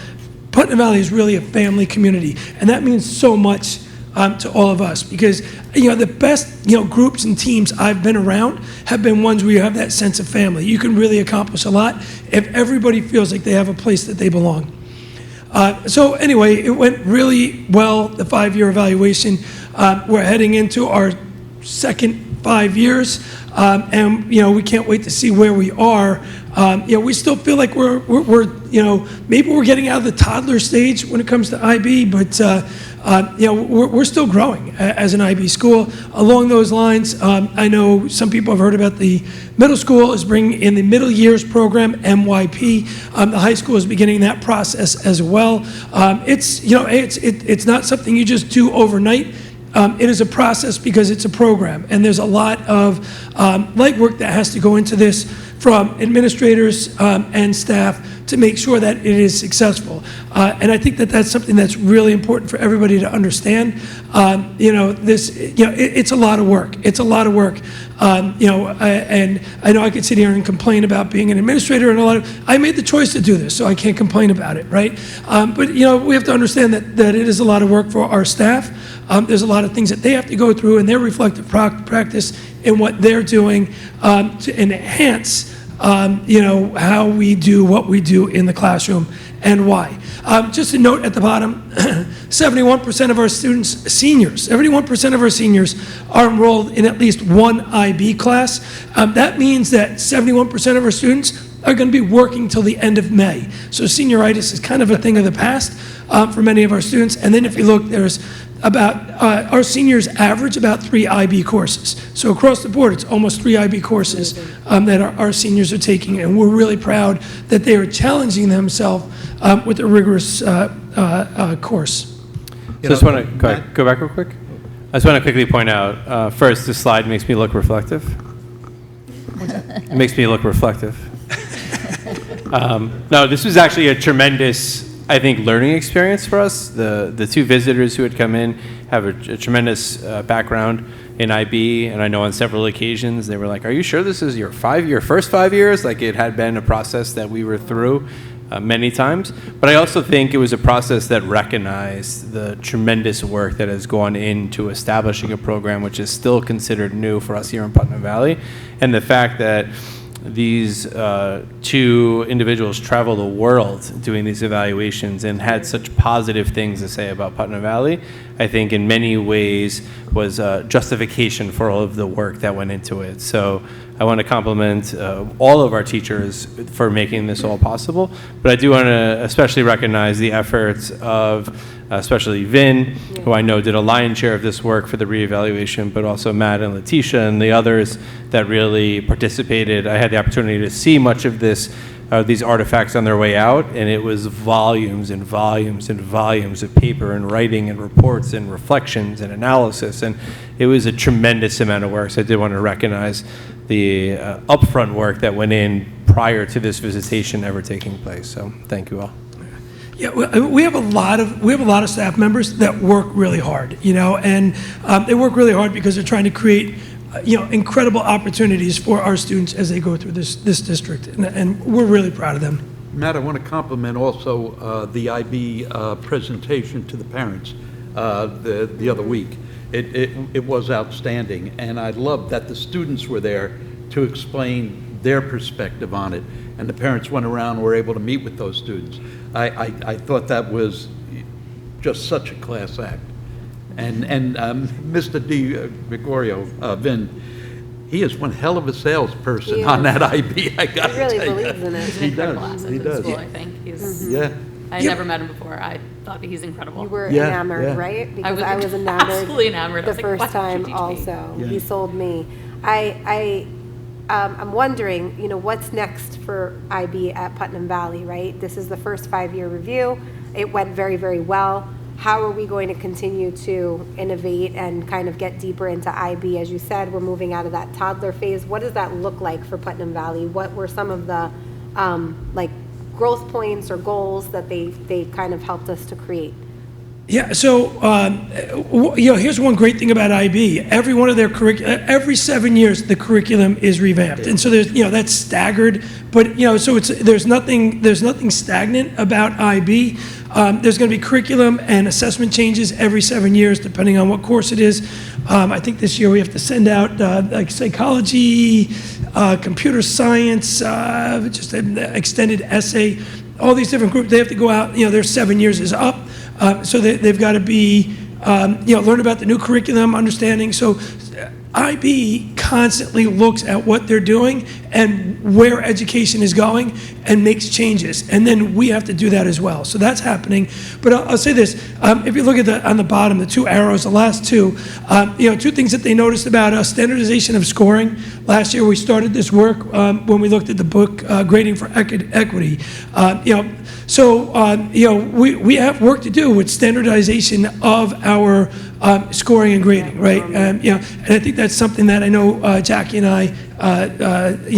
Putnam Valley is really a family community, and that means so much to all of us, because the best groups and teams I've been around have been ones where you have that sense of family. You can really accomplish a lot if everybody feels like they have a place that they belong. So anyway, it went really well, the 5-year evaluation. We're heading into our second 5 years, and we can't wait to see where we are. We still feel like we're maybe we're getting out of the toddler stage when it comes to IB, but we're still growing as an IB school. Along those lines, I know some people have heard about the middle school is bringing in the middle years program, MYP. The high school is beginning that process as well. It's not something you just do overnight. It is a process because it's a program, and there's a lot of legwork that has to go into this from administrators and staff to make sure that it is successful. And I think that that's something that's really important for everybody to understand. It's a lot of work. It's a lot of work. And I know I could sit here and complain about being an administrator and I made the choice to do this, so I can't complain about it, right? But we have to understand that it is a lot of work for our staff. There's a lot of things that they have to go through in their reflective practice in what they're doing to enhance how we do what we do in the classroom and why. Just a note at the bottom, 71% of our students, seniors, 71% of our seniors are enrolled in at least one IB class. That means that 71% of our students are going to be working till the end of May. So senioritis is kind of a thing of the past for many of our students. And then if you look, there's about, our seniors average about 3 IB courses. So across the board, it's almost 3 IB courses that our seniors are taking, and we're really proud that they are challenging themselves with a rigorous course.
So I just want to go back real quick. I just want to quickly point out, first, this slide makes me look reflective. It makes me look reflective. No, this was actually a tremendous, I think, learning experience for us. The 2 visitors who had come in have a tremendous background in IB, and I know on several occasions they were like, are you sure this is your first 5 years? Like, it had been a process that we were through many times. But I also think it was a process that recognized the tremendous work that has gone into establishing a program which is still considered new for us here in Putnam Valley, and the fact that these 2 individuals travel the world doing these evaluations and had such positive things to say about Putnam Valley, I think in many ways was justification for all of the work that went into it. So I want to compliment all of our teachers for making this all possible, but I do want to especially recognize the efforts of especially Vin, who I know did a lion's share of this work for the reevaluation, but also Matt and Letitia and the others that really participated. I had the opportunity to see much of this, these artifacts on their way out, and it was volumes and volumes and volumes of paper and writing and reports and reflections and analysis, and it was a tremendous amount of work. So I did want to recognize the upfront work that went in prior to this visitation ever taking place. So thank you all.
Yeah, we have a lot of staff members that work really hard, and they work really hard because they're trying to create, incredible opportunities for our students as they go through this district, and we're really proud of them.
Matt, I want to compliment also the IB presentation to the parents the other week. It was outstanding, and I loved that the students were there to explain their perspective on it, and the parents went around and were able to meet with those students. I thought that was just such a class act. And Mr. Di Gregorio, Vin, he is one hell of a salesperson
He
on
is.
that IB, I gotta
He really
tell you.
believes in it.
He's an
He
incredible
does,
asset
he
to the
does.
school, I think. He's,
Yeah.
I
Yeah.
never met him before. I thought that he's incredible.
You were
Yeah,
enamored,
yeah.
right? Because
was
I was enamored.
absolutely enamored. I
The
was like,
first
"Why don't you
time
teach me?"
also.
Yeah.
He sold me. I'm wondering, what's next for IB at Putnam Valley, right? This is the first 5-year review. It went very, very well. How are we going to continue to innovate and kind of get deeper into IB? As you said, we're moving out of that toddler phase. What does that look like for Putnam Valley? What were some of the growth points or goals that they kind of helped us to create?
Yeah, so, here's one great thing about IB. Every one of their every 7 years, the curriculum is revamped. And so there's, that's staggered, but, so there's nothing stagnant about IB. There's going to be curriculum and assessment changes every 7 years, depending on what course it is. I think this year we have to send out, like psychology, computer science, just an extended essay, all these different groups, they have to go out, their 7 years is up. So they've got to be, learn about the new curriculum, understanding. So IB constantly looks at what they're doing and where education is going and makes changes. And then we have to do that as well. So that's happening. But I'll say this, if you look at on the bottom, the two arrows, the last two, two things that they noticed about standardization of scoring. Last year we started this work when we looked at the book, Grading for Equity. We have work to do with standardization of our scoring and grading, right? And I think that's something that I know Jackie and I,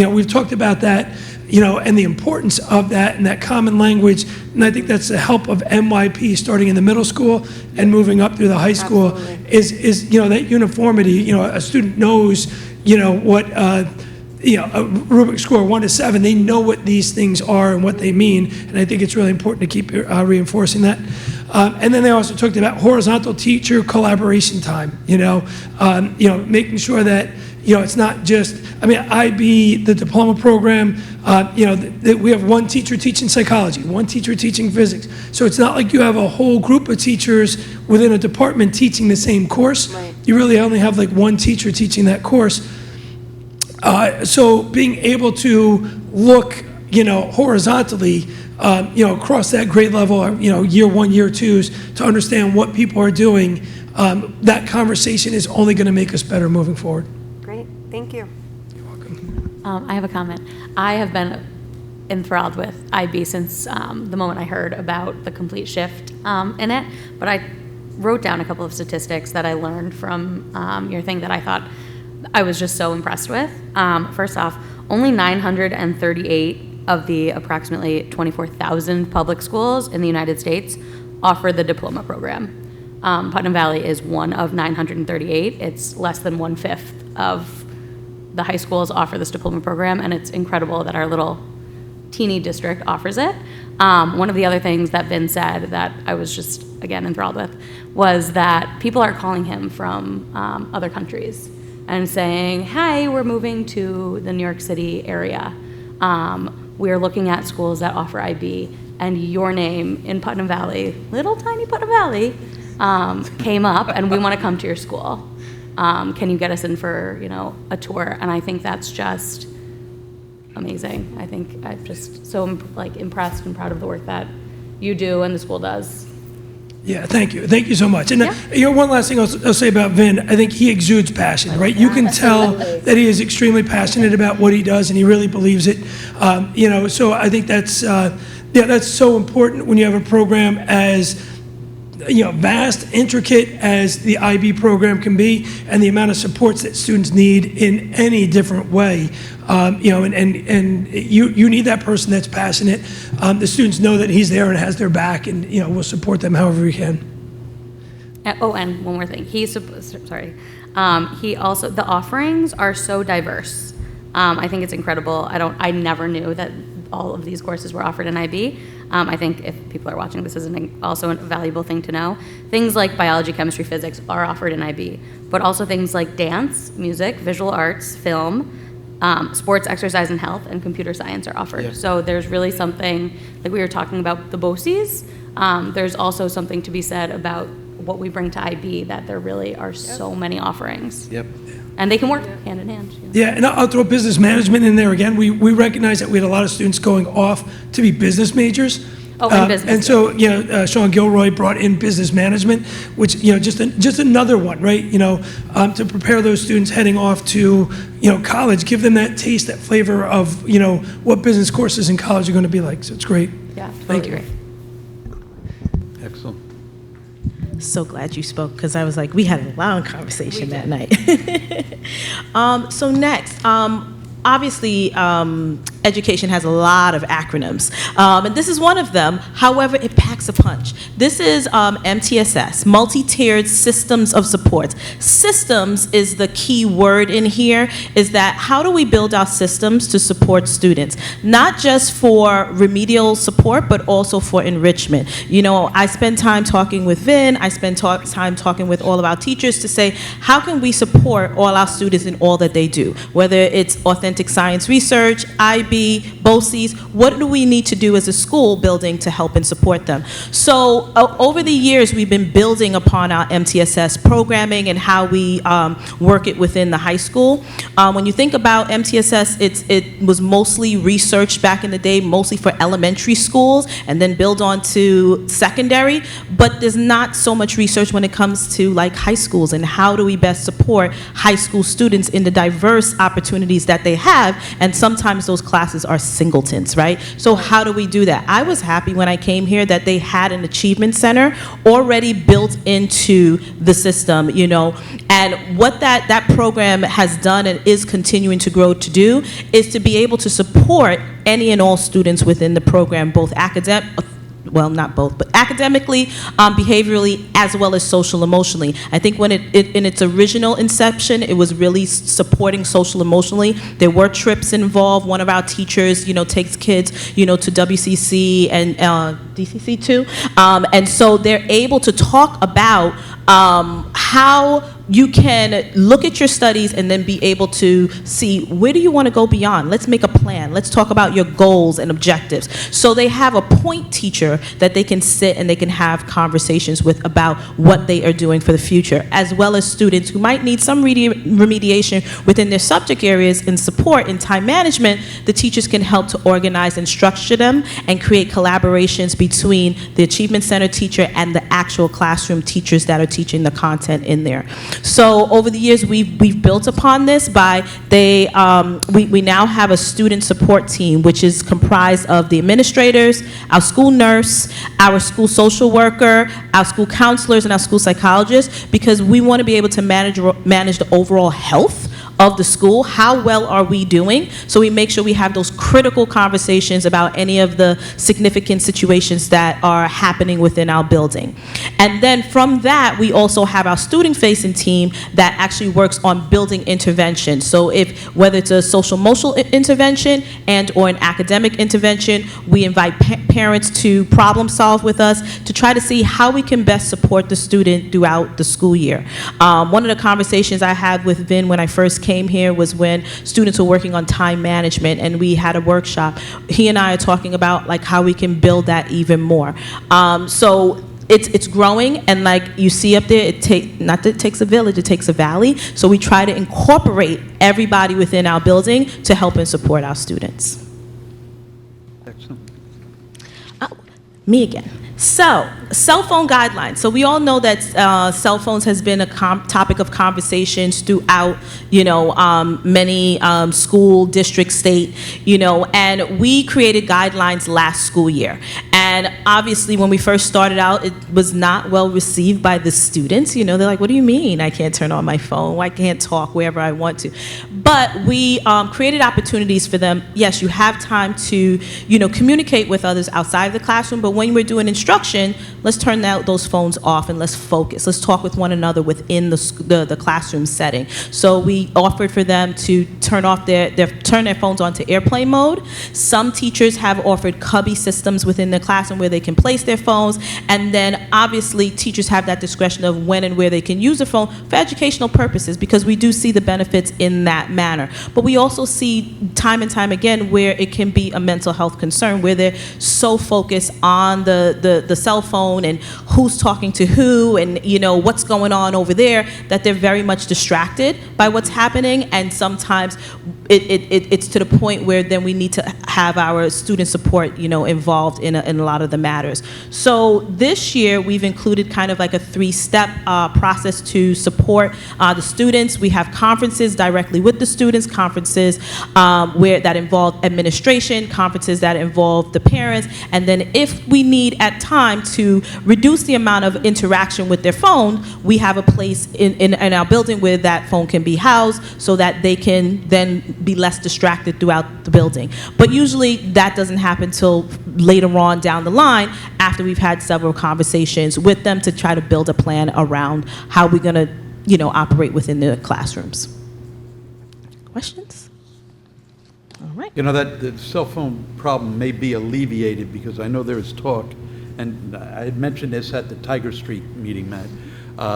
we've talked about that, and the importance of that and that common language. And I think that's the help of MYP starting in the middle school and moving up through the high school is that uniformity. A student knows, what, a Rubik score 1 to 7, they know what these things are and what they mean, and I think it's really important to keep reinforcing that. And then they also talked about horizontal teacher collaboration time, making sure that, it's not just, IB, the diploma program, we have one teacher teaching psychology, one teacher teaching physics. So it's not like you have a whole group of teachers within a department teaching the same course. Right. You really only have like one teacher teaching that course. So being able to look, horizontally, across that grade level, year 1, year 2s, to understand what people are doing, that conversation is only going to make us better moving forward.
Great, thank you.
You're welcome.
I have a comment. I have been enthralled with IB since the moment I heard about the complete shift in it, but I wrote down a couple of statistics that I learned from your thing that I thought I was just so impressed with. First off, only 938 of the approximately 24,000 public schools in the United States offer the diploma program. Putnam Valley is one of 938. It's less than 1/5 of the high schools offer this diploma program, and it's incredible that our little teeny district offers it. One of the other things that Vin said that I was just, again, enthralled with was that people are calling him from other countries and saying, "Hi, we're moving to the New York City area. We're looking at schools that offer IB, and your name in Putnam Valley, little tiny Putnam Valley, came up, and we want to come to your school. Can you get us in for, a tour?" And I think that's just amazing. I think I'm just so impressed and proud of the work that you do and the school does.
Yeah, thank you. Thank you so much. And one last thing I'll say about Vin, I think he exudes passion, right? You can tell that he is extremely passionate about what he does, and he really believes it. So I think that's so important when you have a program as vast, intricate as the IB program can be, and the amount of supports that students need in any different way. And you need that person that's passionate. The students know that he's there and has their back, and we'll support them however we can.
And one more thing. He also, the offerings are so diverse. I think it's incredible. I never knew that all of these courses were offered in IB. I think if people are watching, this is also a valuable thing to know. Things like biology, chemistry, physics are offered in IB, but also things like dance, music, visual arts, film, sports, exercise, and health, and computer science are offered. Yeah. So there's really something, like we were talking about the BOCES, there's also something to be said about what we bring to IB, that there really are so many offerings.
Yep.
And they can work hand in hand.
Yeah, and I'll throw business management in there again. We recognize that we had a lot of students going off to be business majors.
Oh, and business.
And so, Sean Gilroy brought in business management, which, just another one, right? To prepare those students heading off to, college, give them that taste, that flavor of, what business courses in college are going to be like. So it's great.
Yeah,
Thank you.
great.
Excellent.
So glad you spoke, because I was like, we had a long conversation that night. So next, obviously, education has a lot of acronyms, and this is one of them. However, it packs a punch. This is MTSS, Multi-Tiered Systems of Support. Systems is the key word in here, is that how do we build our systems to support students? Not just for remedial support, but also for enrichment. I spend time talking with Vin, I spend time talking with all of our teachers to say, how can we support all our students in all that they do? Whether it's authentic science research, IB, BOCES, what do we need to do as a school building to help and support them? So over the years, we've been building upon our MTSS programming and how we work it within the high school. When you think about MTSS, it was mostly researched back in the day, mostly for elementary schools, and then build on to secondary, but there's not so much research when it comes to like high schools and how do we best support high school students in the diverse opportunities that they have, and sometimes those classes are singletons, right? So how do we do that? I was happy when I came here that they had an achievement center already built into the system, and what that program has done and is continuing to grow to do is to be able to support any and all students within the program, both not both, but academically, behaviorally, as well as social emotionally. I think when it in its original inception, it was really supporting social emotionally. There were trips involved. One of our teachers, takes kids, to WCC and DCC too. And so they're able to talk about how you can look at your studies and then be able to see where do you want to go beyond. Let's make a plan. Let's talk about your goals and objectives. So they have a point teacher that they can sit and they can have conversations with about what they are doing for the future, as well as students who might need some remediation within their subject areas and support in time management. The teachers can help to organize and structure them and create collaborations between the Achievement Center teacher and the actual classroom teachers that are teaching the content in there. So over the years, we've built upon this by we now have a student support team, which is comprised of the administrators, our school nurse, our school social worker, our school counselors, and our school psychologists, because we want to be able to manage the overall health of the school. How well are we doing? So we make sure we have those critical conversations about any of the significant situations that are happening within our building. And then from that, we also have our student-facing team that actually works on building intervention. So whether it's a social-emotional intervention and or an academic intervention, we invite parents to problem solve with us to try to see how we can best support the student throughout the school year. One of the conversations I had with Vin when I first came here was when students were working on time management, and we had a workshop. He and I are talking about like how we can build that even more. So it's growing, and like you see up there, not that it takes a village, it takes a valley. So we try to incorporate everybody within our building to help and support our students.
Excellent.
Me again. So, cell phone guidelines. So we all know that cell phones has been a topic of conversations throughout, many school, district, state, and we created guidelines last school year. And obviously, when we first started out, it was not well received by the students. They're like, what do you mean I can't turn on my phone? I can't talk wherever I want to. But we created opportunities for them. Yes, you have time to, communicate with others outside of the classroom, but when we're doing instruction, let's turn those phones off and let's focus. Let's talk with one another within the classroom setting. So we offered for them to turn their phones on to airplane mode. Some teachers have offered cubby systems within the classroom where they can place their phones, and then obviously teachers have that discretion of when and where they can use the phone for educational purposes, because we do see the benefits in that manner. But we also see time and time again where it can be a mental health concern, where they're so focused on the cell phone phone and who's talking to who and, you know, what's going on over there, that they're very much distracted by what's happening. And sometimes it's to the point where then we need to have our student support, you know, involved in a lot of the matters. So this year we've included kind of like a 3-step process to support the students. We have conferences directly with the students, conferences where that involve administration, conferences that involve the parents, and then if we need at time to reduce the amount of interaction with their phone, we have a place in our building where that phone can be housed so that they can then be less distracted throughout the building. But usually that doesn't happen till later on down the line after we've had several conversations with them to try to build a plan around how we're going to, you know, operate within the classrooms. Questions? All right.
You know, that the cell phone problem may be alleviated because I know there is talk, and I had mentioned this at the Tiger Street meeting, Matt,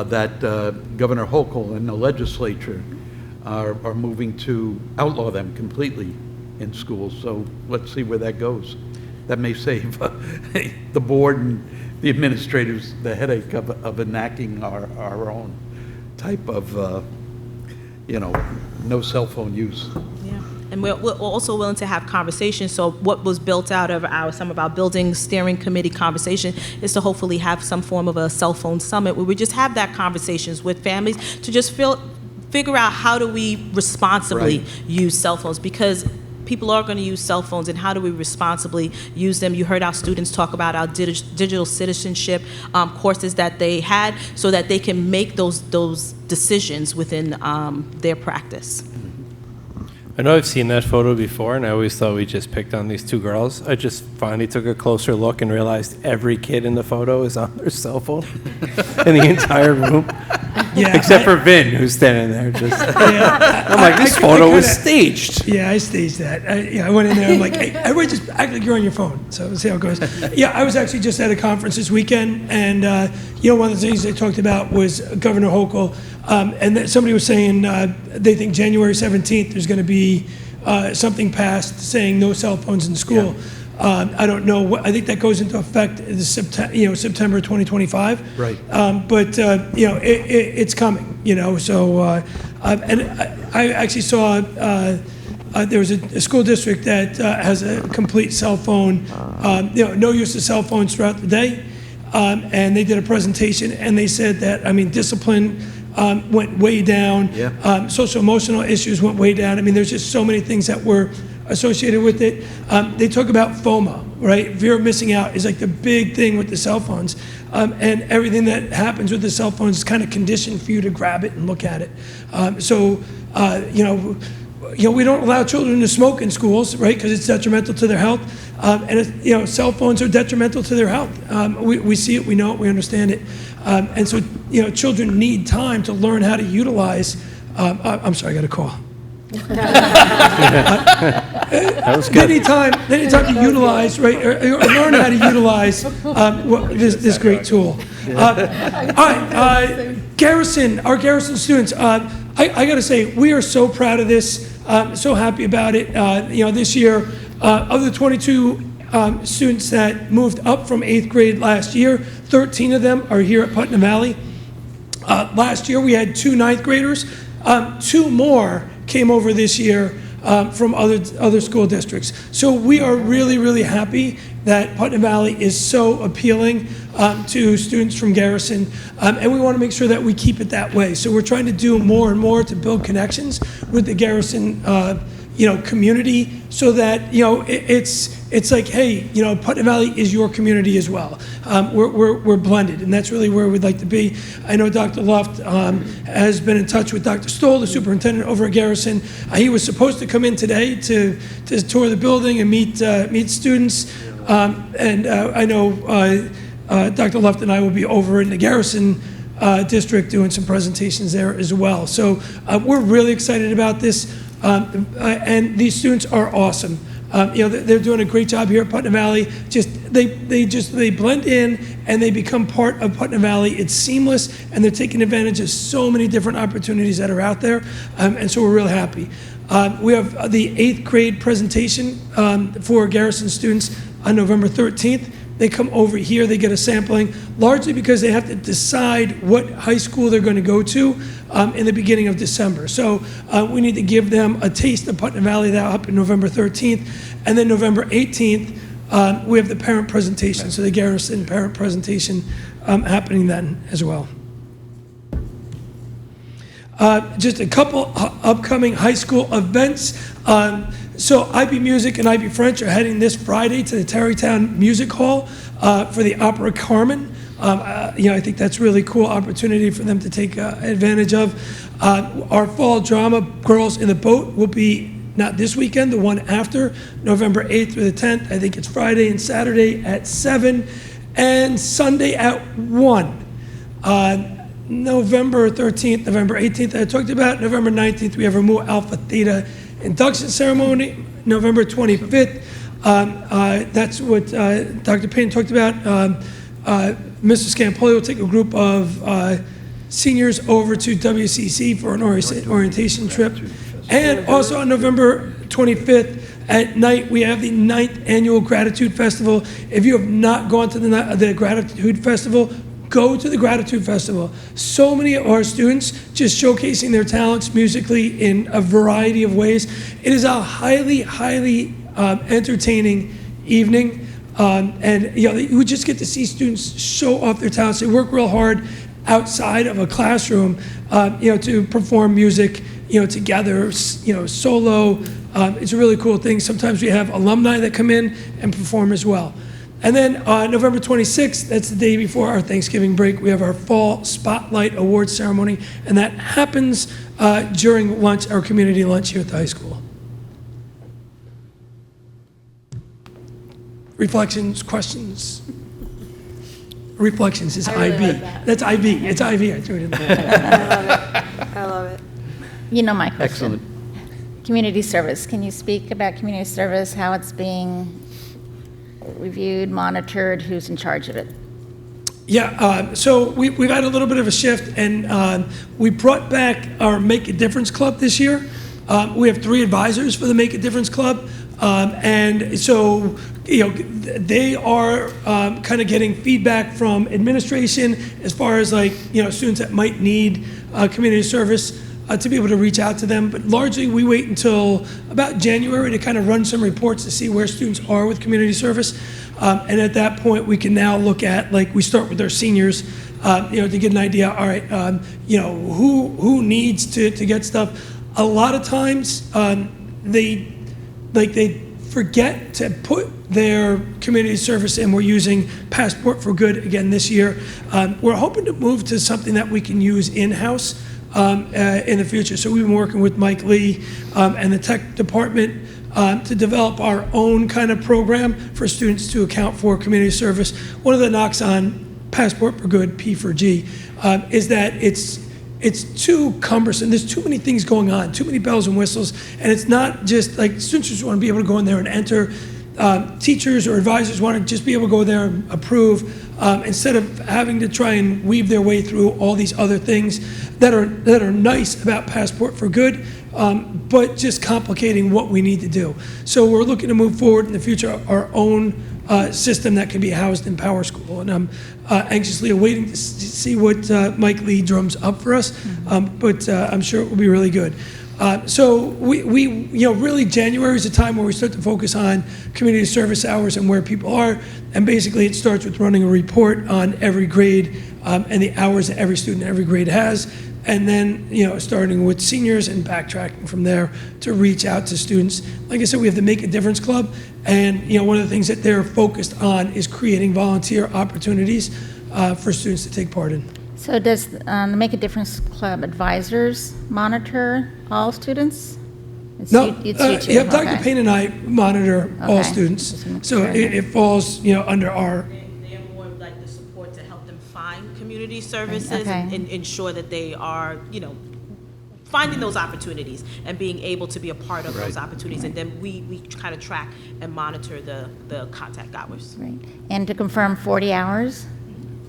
that Governor Hochul and the legislature are moving to outlaw them completely in schools. So let's see where that goes. That may save the board and the administrators the headache of enacting our own type of, you know, no cell phone use.
Yeah, and we're also willing to have conversations. So what was built out of some of our building steering committee conversation is to hopefully have some form of a cell phone summit where we just have that conversations with families to just figure out how do we responsibly use cell phones, because people are going to use cell phones, and how do we responsibly use them? You heard our students talk about our digital citizenship courses that they had so that they can make those decisions within their practice.
I know I've seen that photo before, and I always thought we just picked on these 2 girls. I just finally took a closer look and realized every kid in the photo is on their cell phone in the entire room.
Yeah,
except for Vin, who's standing there. Just, I'm like, this photo was staged.
Yeah, I staged that. I went in there. I'm like, hey, everybody just act like you're on your phone. So we'll see how it goes. Yeah, I was actually just at a conference this weekend, and you know, one of the things they talked about was Governor Hochul, and that somebody was saying they think January 17th there's going to be something passed saying no cell phones in school. Yeah. I don't know. I think that goes into effect in September 2025.
Right.
But you know, it's coming. You know, so and I actually saw there was a school district that has a complete cell phone. You know, no use of cell phones throughout the day, and they did a presentation and they said that discipline went way down. Yeah. Social emotional issues went way down. I mean, there's just so many things that were associated with it. They talk about FOMO, right? Fear of missing out is like the big thing with the cell phones. And everything that happens with the cell phones is kind of conditioned for you to grab it and look at it. You know, we don't allow children to smoke in schools, right? Because it's detrimental to their health. You know, cell phones are detrimental to their health. We see it, we know it, we understand it. And so, you know, children need time to learn how to utilize. I'm sorry, I got a call.
That was good.
They need time to utilize, right, or learn how to utilize this great tool. All right, Garrison, our Garrison students, I got to say, we are so proud of this, so happy about it. You know, this year, of the 22 students that moved up from 8th grade last year, 13 of them are here at Putnam Valley. Last year, we had 2 9th graders. 2 more came over this year from other school districts. So we are really, really happy that Putnam Valley is so appealing to students from Garrison, and we want to make sure that we keep it that way. So we're trying to do more and more to build connections with the Garrison you know, community, so that, you know, it's like, hey, you know, Putnam Valley is your community as well. We're blended, and that's really where we'd like to be. I know Dr. Luft has been in touch with Dr. Stoll, the superintendent over at Garrison. He was supposed to come in today to tour the building and meet students, and I know Dr. Luft and I will be over in the Garrison district doing some presentations there as well. So we're really excited about this. And these students are awesome. You know, they're doing a great job here at Putnam Valley. They blend in and they become part of Putnam Valley. It's seamless, and they're taking advantage of so many different opportunities that are out there. And so we're really happy. We have the 8th grade presentation for Garrison students on November 13th. they come over here, they get a sampling, largely because they have to decide what high school they're going to go to in the beginning of December. So we need to give them a taste of Putnam Valley. That'll happen November 13th. And then November 18th, we have the parent presentation, so the Garrison parent presentation happening then as well. Just a couple upcoming high school events. So IB Music and IB French are heading this Friday to the Tarrytown Music Hall for the Opera Carmen. I think that's a really cool opportunity for them to take advantage of. Our fall drama, Girls in the Boat, will be not this weekend, the one after, November 8th through the 10th. I think it's Friday and Saturday at 7 and Sunday at 1. November 13th, November 18th, I talked about. November 19th, we have our Mu Alpha Theta induction ceremony. November 25th, that's what Dr. Payne talked about. Mr. Scampoli will take a group of seniors over to WCC for an orientation trip. And also on November 25th at night, we have the 9th Annual Gratitude Festival. If you have not gone to the Gratitude Festival, go to the Gratitude Festival. So many of our students just showcasing their talents musically in a variety of ways. It is a highly, highly entertaining evening. And you just get to see students show off their talents. They work real hard outside of a classroom, to perform music, together, solo. It's a really cool thing. Sometimes we have alumni that come in and perform as well. And then November 26th, that's the day before our Thanksgiving break, we have our Fall Spotlight Awards ceremony, and that happens during lunch, our community lunch here at the high school. Reflections, questions? Reflections is
really
IB.
like that.
That's IB. It's IB. I threw it in there.
I love it.
You know my question.
Excellent.
Community service. Can you speak about community service, how it's being reviewed, monitored, who's in charge of it?
Yeah, so we've had a little bit of a shift, and we brought back our Make a Difference Club this year. We have 3 advisors for the Make a Difference Club, and so they are kind of getting feedback from administration as far as students that might need community service to be able to reach out to them. But largely, we wait until about January to kind of run some reports to see where students are with community service. And at that point, we can now look at, we start with our seniors, to get an idea, all right, who needs to get stuff. A lot of times, they forget to put their community service in. We're using Passport for Good again this year. We're hoping to move to something that we can use in-house in the future. So we've been working with Mike Lee and the tech department to develop our own kind of program for students to account for community service. One of the knocks on Passport for Good, P4G, is that it's too cumbersome. There's too many things going on, too many bells and whistles, and it's not just students just want to be able to go in there and enter. Teachers or advisors want to just be able to go there and approve instead of having to try and weave their way through all these other things that are nice about Passport for Good, but just complicating what we need to do. So we're looking to move forward in the future our own system that can be housed in Power School, and I'm anxiously awaiting to see what Mike Lee drums up for us, but I'm sure it will be really good. So we really January is a time where we start to focus on community service hours and where people are, and basically it starts with running a report on every grade and the hours that every student in every grade has, and then starting with seniors and backtracking from there to reach out to students. Like I said, we have the Make a Difference Club, and one of the things that they're focused on is creating volunteer opportunities for students to take part in.
So does the Make a Difference Club advisors monitor all students?
No,
it's you
yeah,
two,
Dr.
okay.
Payne and I monitor all
Okay.
students,
Just make
so
sure.
it falls under our.
They are more like the support to help them find community services
Okay.
and ensure that they are, finding those opportunities and being able to be a part of those opportunities. And then we kind of track and monitor the contact hours.
Right. And to confirm 40 hours?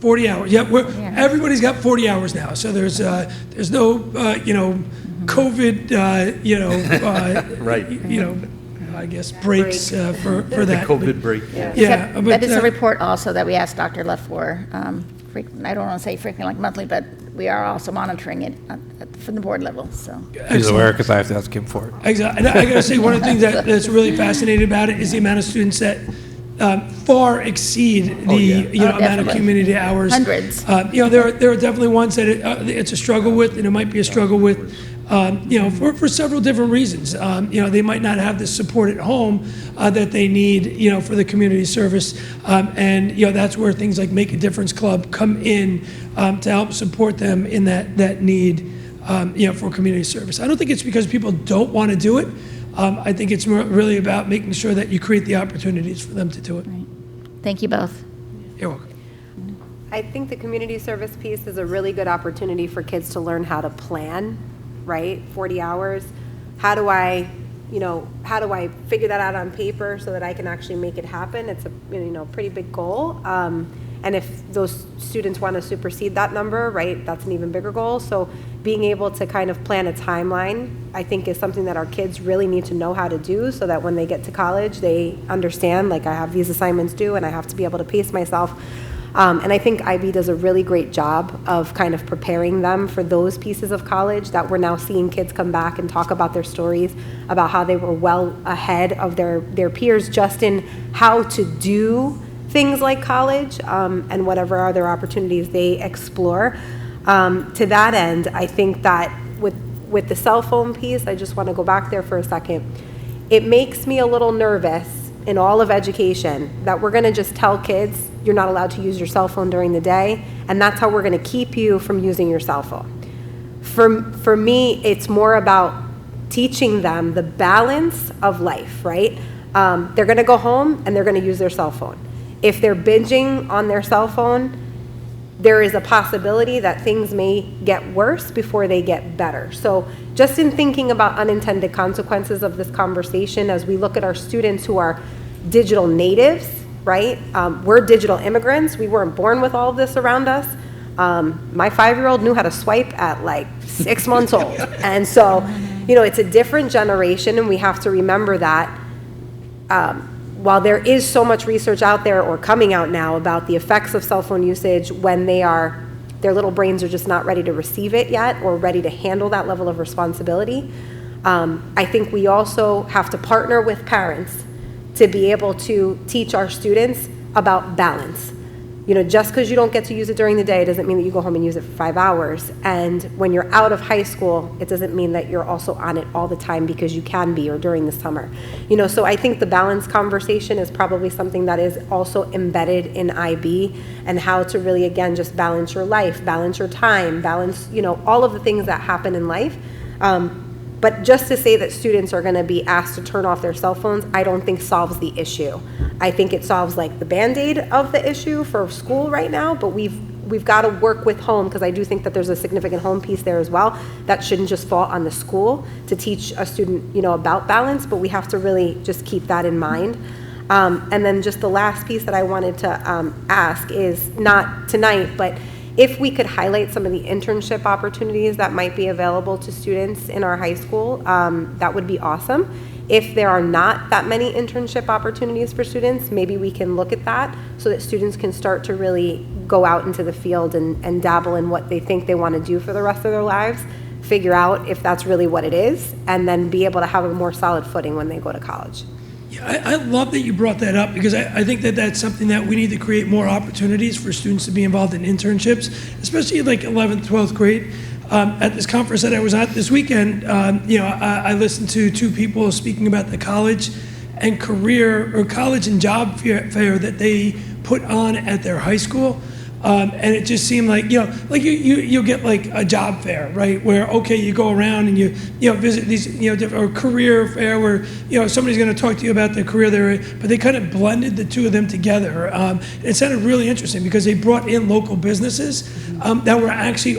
40 hours. Yeah,
Yeah.
everybody's got 40 hours now. So there's no COVID,
Right.
I guess, breaks for
The
that.
COVID break.
Yeah, but
That is a report also that we asked Dr. Luff for. I don't want to say frequently, like monthly, but we are also monitoring it from the board level, so.
He's aware because I have to ask him for it.
Exactly. And I got to say, one of the things that's really fascinating about it is the amount of students that far exceed the amount of
Definitely.
community hours.
Hundreds.
There are definitely ones that it's a struggle with, and it might be a struggle with, for several different reasons. They might not have the support at home that they need, for the community service, and that's where things like Make a Difference Club come in to help support them in that need, for community service. I don't think it's because people don't want to do it. I think it's really about making sure that you create the opportunities for them to do it.
Right. Thank you both.
You're welcome.
I think the community service piece is a really good opportunity for kids to learn how to plan, right? 40 hours. How do I figure that out on paper so that I can actually make it happen? It's a pretty big goal. And if those students want to supersede that number, right, that's an even bigger goal. So being able to kind of plan a timeline, I think, is something that our kids really need to know how to do so that when they get to college, they understand, like, I have these assignments due and I have to be able to pace myself. And I think IB does a really great job of kind of preparing them for those pieces of college that we're now seeing kids come back and talk about their stories, about how they were well ahead of their peers just in how to do things like college and whatever other opportunities they explore. To that end, I think that with the cell phone piece, I just want to go back there for a second. It makes me a little nervous in all of education that we're going to just tell kids you're not allowed to use your cell phone during the day, and that's how we're going to keep you from using your cell phone. For me, it's more about teaching them the balance of life, right? They're going to go home and they're going to use their cell phone. If they're binging on their cell phone, there is a possibility that things may get worse before they get better. So just in thinking about unintended consequences of this conversation, as we look at our students who are digital natives, right? We're digital immigrants. We weren't born with all of this around us. My 5-year-old knew how to swipe at like 6 months old. And so, it's a different generation, and we have to remember that while there is so much research out there or coming out now about the effects of cell phone usage when their little brains are just not ready to receive it yet or ready to handle that level of responsibility, I think we also have to partner with parents to be able to teach our students about balance. Just because you don't get to use it during the day doesn't mean that you go home and use it for 5 hours. And when you're out of high school, it doesn't mean that you're also on it all the time because you can be, or during the summer. So I think the balance conversation is probably something that is also embedded in IB, and how to really, again, just balance your life, balance your time, balance, all of the things that happen in life. But just to say that students are going to be asked to turn off their cell phones, I don't think solves the issue. I think it solves like the Band-Aid of the issue for school right now, but we've got to work with home, because I do think that there's a significant home piece there as well. That shouldn't just fall on the school to teach a student, about balance, but we have to really just keep that in mind. And then just the last piece that I wanted to ask is, not tonight, but if we could highlight some of the internship opportunities that might be available to students in our high school, that would be awesome. If there are not that many internship opportunities for students, maybe we can look at that so that students can start to really go out into the field and dabble in what they think they want to do for the rest of their lives, figure out if that's really what it is, and then be able to have a more solid footing when they go to college.
Yeah, I love that you brought that up, because I think that that's something that we need to create more opportunities for students to be involved in internships, especially like 11th, 12th grade. At this conference that I was at this weekend, I listened to 2 people speaking about the college and college and job fair that they put on at their high school. And it just seemed like, you'll get like a job fair, right? Where, okay, you go around and you visit these, different, or career fair where, somebody's going to talk to you about their career there, but they kind of blended the two of them together. It sounded really interesting because they brought in local businesses that were actually,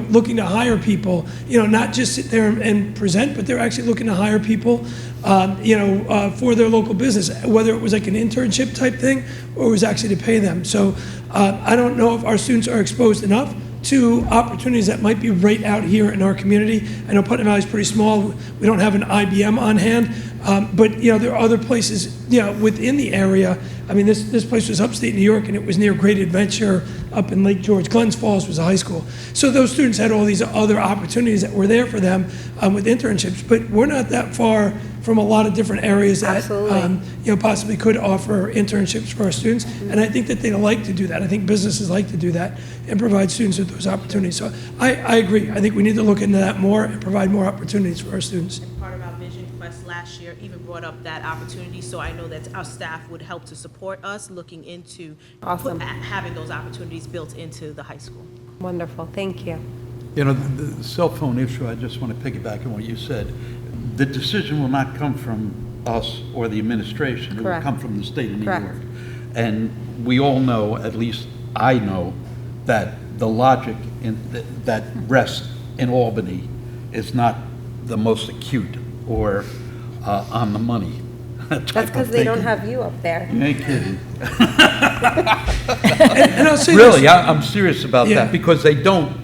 looking to hire people, not just sit there and present, but they're actually looking to hire people, for their local business, whether it was like an internship type thing or it was actually to pay them. So I don't know if our students are exposed enough to opportunities that might be right out here in our community. I know Putnam Valley is pretty small. We don't have an IBM on hand, But, there are other places, within the area. I mean, this place was upstate New York, and it was near Great Adventure up in Lake George. Glens Falls was a high school. So those students had all these other opportunities that were there for them with internships. But we're not that far from a lot of different areas that, possibly could offer internships for our students. And I think that they like to do that. I think businesses like to do that and provide students with those opportunities. So I agree. I think we need to look into that more and provide more opportunities for our students.
Part of our Vision Quest last year even brought up that opportunity, so I know that our staff would help to support us looking into having those opportunities built into the high school.
Wonderful, thank you.
The cell phone issue, I just want to piggyback on what you said. The decision will not come from us or the administration. It will come from the state of New York. And we all know, at least I know, that the logic that rests in Albany is not the most acute or on the money.
That's because they don't have you up there.
You ain't kidding.
And I'll say
really,
this.
I'm serious about that, because they don't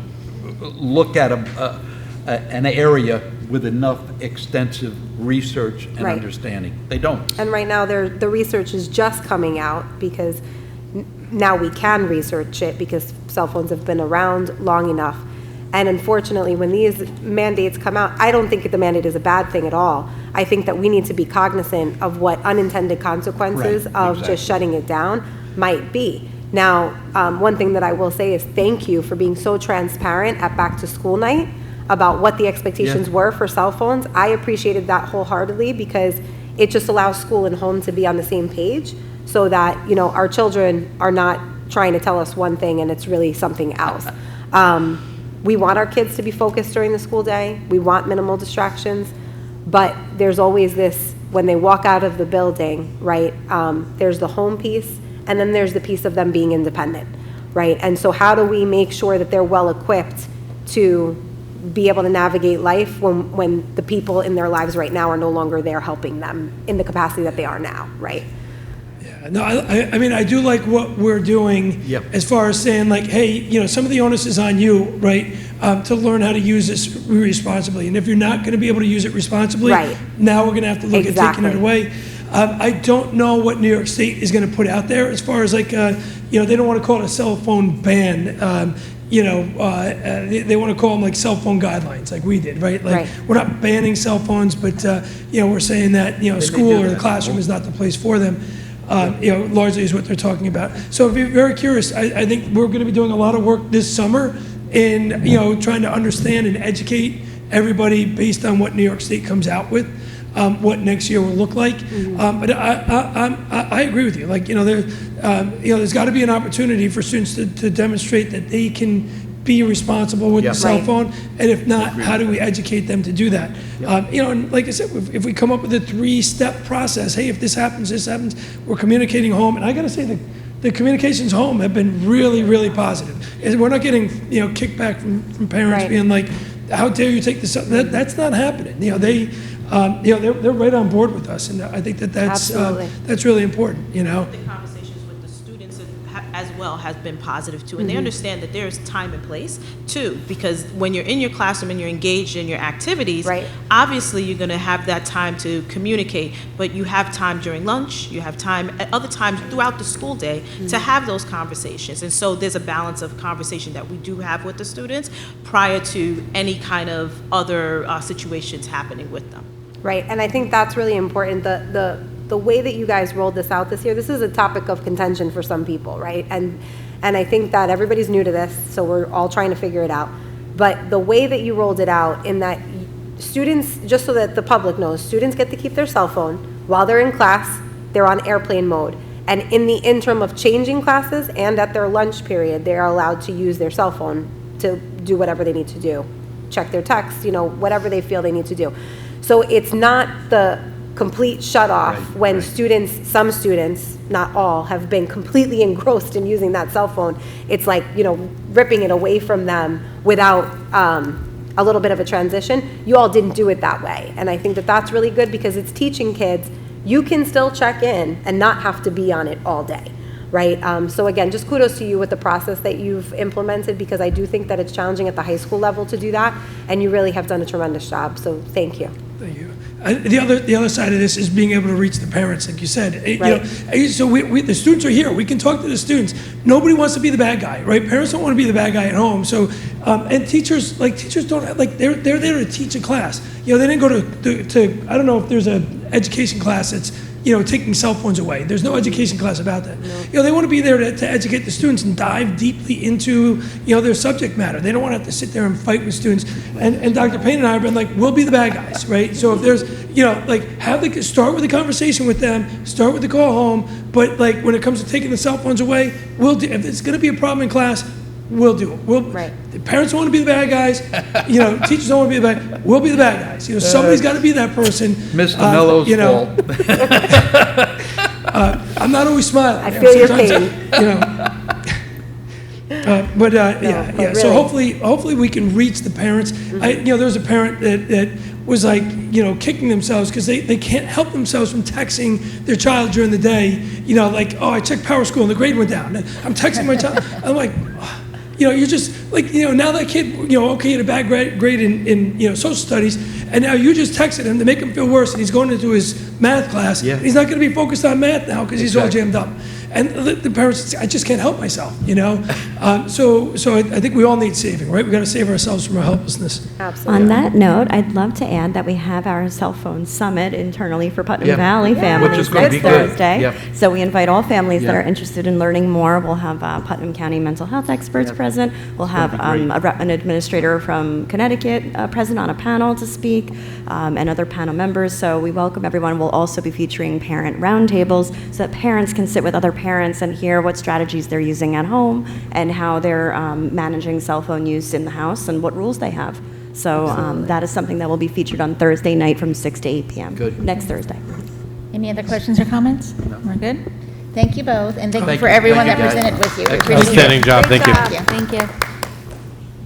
look at an area with enough extensive research and understanding. They don't.
And right now, the research is just coming out because now we can research it because cell phones have been around long enough. And unfortunately, when these mandates come out, I don't think the mandate is a bad thing at all. I think that we need to be cognizant of what unintended consequences of just shutting it down might be. Now, one thing that I will say is thank you for being so transparent at back to school night about what the expectations were for cell phones. I appreciated that wholeheartedly because it just allows school and home to be on the same page so that, our children are not trying to tell us one thing and it's really something else. We want our kids to be focused during the school day. We want minimal distractions, but there's always this, when they walk out of the building, right, there's the home piece, and then there's the piece of them being independent, right? And so how do we make sure that they're well-equipped to be able to navigate life when the people in their lives right now are no longer there helping them in the capacity that they are now, right?
No, I mean, I do like what we're doing as far as saying, like, hey, some of the onus is on you, right, to learn how to use this responsibly. And if you're not going to be able to use it responsibly, now we're going to have to look at taking it away. I don't know what New York State is going to put out there as far as, like, they don't want to call it a cell phone ban. They want to call them like cell phone guidelines, like we did, right? Like we're not banning cell phones, but we're saying that school or the classroom is not the place for them. Largely is what they're talking about. So if you're very curious, I think we're going to be doing a lot of work this summer in trying to understand and educate everybody based on what New York State comes out with, what next year will look like. But I agree with you. Like there's got to be an opportunity for students to demonstrate that they can be responsible with the cell phone, and if not, how do we educate them to do that? And like I said, if we come up with a 3-step process, hey, if this happens, we're communicating home, and I got to say the communications home have been really, really positive. We're not getting kickback from parents being like, how dare you take this up? That's not happening. They're right on board with us, and I think that's really important.
The conversations with the students as well has been positive too, and they understand that there's time and place too, because when you're in your classroom and you're engaged in your activities, obviously you're going to have that time to communicate, but you have time during lunch, you have time at other times throughout the school day to have those conversations. And so there's a balance of conversation that we do have with the students prior to any kind of other situations happening with them.
Right, and I think that's really important. The way that you guys rolled this out this year, this is a topic of contention for some people, right? And I think that everybody's new to this, so we're all trying to figure it out. But the way that you rolled it out, in that students, just so that the public knows, students get to keep their cell phone while they're in class. They're on airplane mode. And in the interim of changing classes and at their lunch period, they are allowed to use their cell phone to do whatever they need to do. Check their texts, whatever they feel they need to do. So it's not the complete shut off when some students, not all, have been completely engrossed in using that cell phone. It's like, ripping it away from them without a little bit of a transition. You all didn't do it that way. And I think that that's really good because it's teaching kids you can still check in and not have to be on it all day. Right. So again, just kudos to you with the process that you've implemented, because I do think that it's challenging at the high school level to do that. And you really have done a tremendous job. So thank you.
Thank you. The other side of this is being able to reach the parents, like you said. You
Right.
know, so the students are here. We can talk to the students. Nobody wants to be the bad guy, right? Parents don't want to be the bad guy at home. So, and teachers don't like they're there to teach a class. You know, they didn't go to I don't know if there's an education class that's, you know, taking cell phones away. There's no education class about that. You know, they want to be there to educate the students and dive deeply into, you know, their subject matter. They don't want to have to sit there and fight with students. And Dr. Payne and I have been like, we'll be the bad guys, right? So if there's, you know, like start with the conversation with them, start with the call home, but like when it comes to taking the cell phones away, we'll do, if it's going to be a problem in class, we'll do it.
Right.
The parents don't want to be the bad guys. You know, teachers don't want to be the bad. We'll be the bad guys. You know, somebody's got to be that person.
Mr. Mello's
you know,
fault.
I'm not always smiling.
I feel your
Sometimes
pain.
You know. Yeah. So hopefully we can reach the parents. You know, there was a parent that was like, you know, kicking themselves because they can't help themselves from texting their child during the day. You know, like, oh, I checked Power School and the grade went down. I'm texting my child. I'm like, oh. You know, you're just like, you know, now that kid, you know, okay, had a bad grade in you know, social studies, and now you just texted him to make him feel worse, and he's going into his math class.
Yeah.
And he's not going to be focused on math now because he's all jammed up. And the parents, I just can't help myself, you know. So I think we all need saving, right? We got to save ourselves from our helplessness.
Absolutely.
On that note, I'd love to add that we have our cell phone summit internally for Putnam
Yeah.
Valley
Which
families
is gonna
next
be good.
Thursday.
Yeah.
So we invite all families that
Yeah.
are interested in learning more. We'll have Putnam County mental health experts present. We'll have an administrator from Connecticut present on a panel to speak, and other panel members. So we welcome everyone. We'll also be featuring parent roundtables so that parents can sit with other parents and hear what strategies they're using at home and how they're managing cell phone use in the house and what rules they have. So that is something that will be featured on Thursday night from 6 to 8 p.m.
Good.
Next Thursday.
Any other questions or comments? No. We're good? Thank you both, and thank you
Thank
for
you.
everyone
Thank
that
you, guys.
presented with you. We
Excellent.
appreciate it.
Outstanding job. Thank you.
Thank you.
Thank you.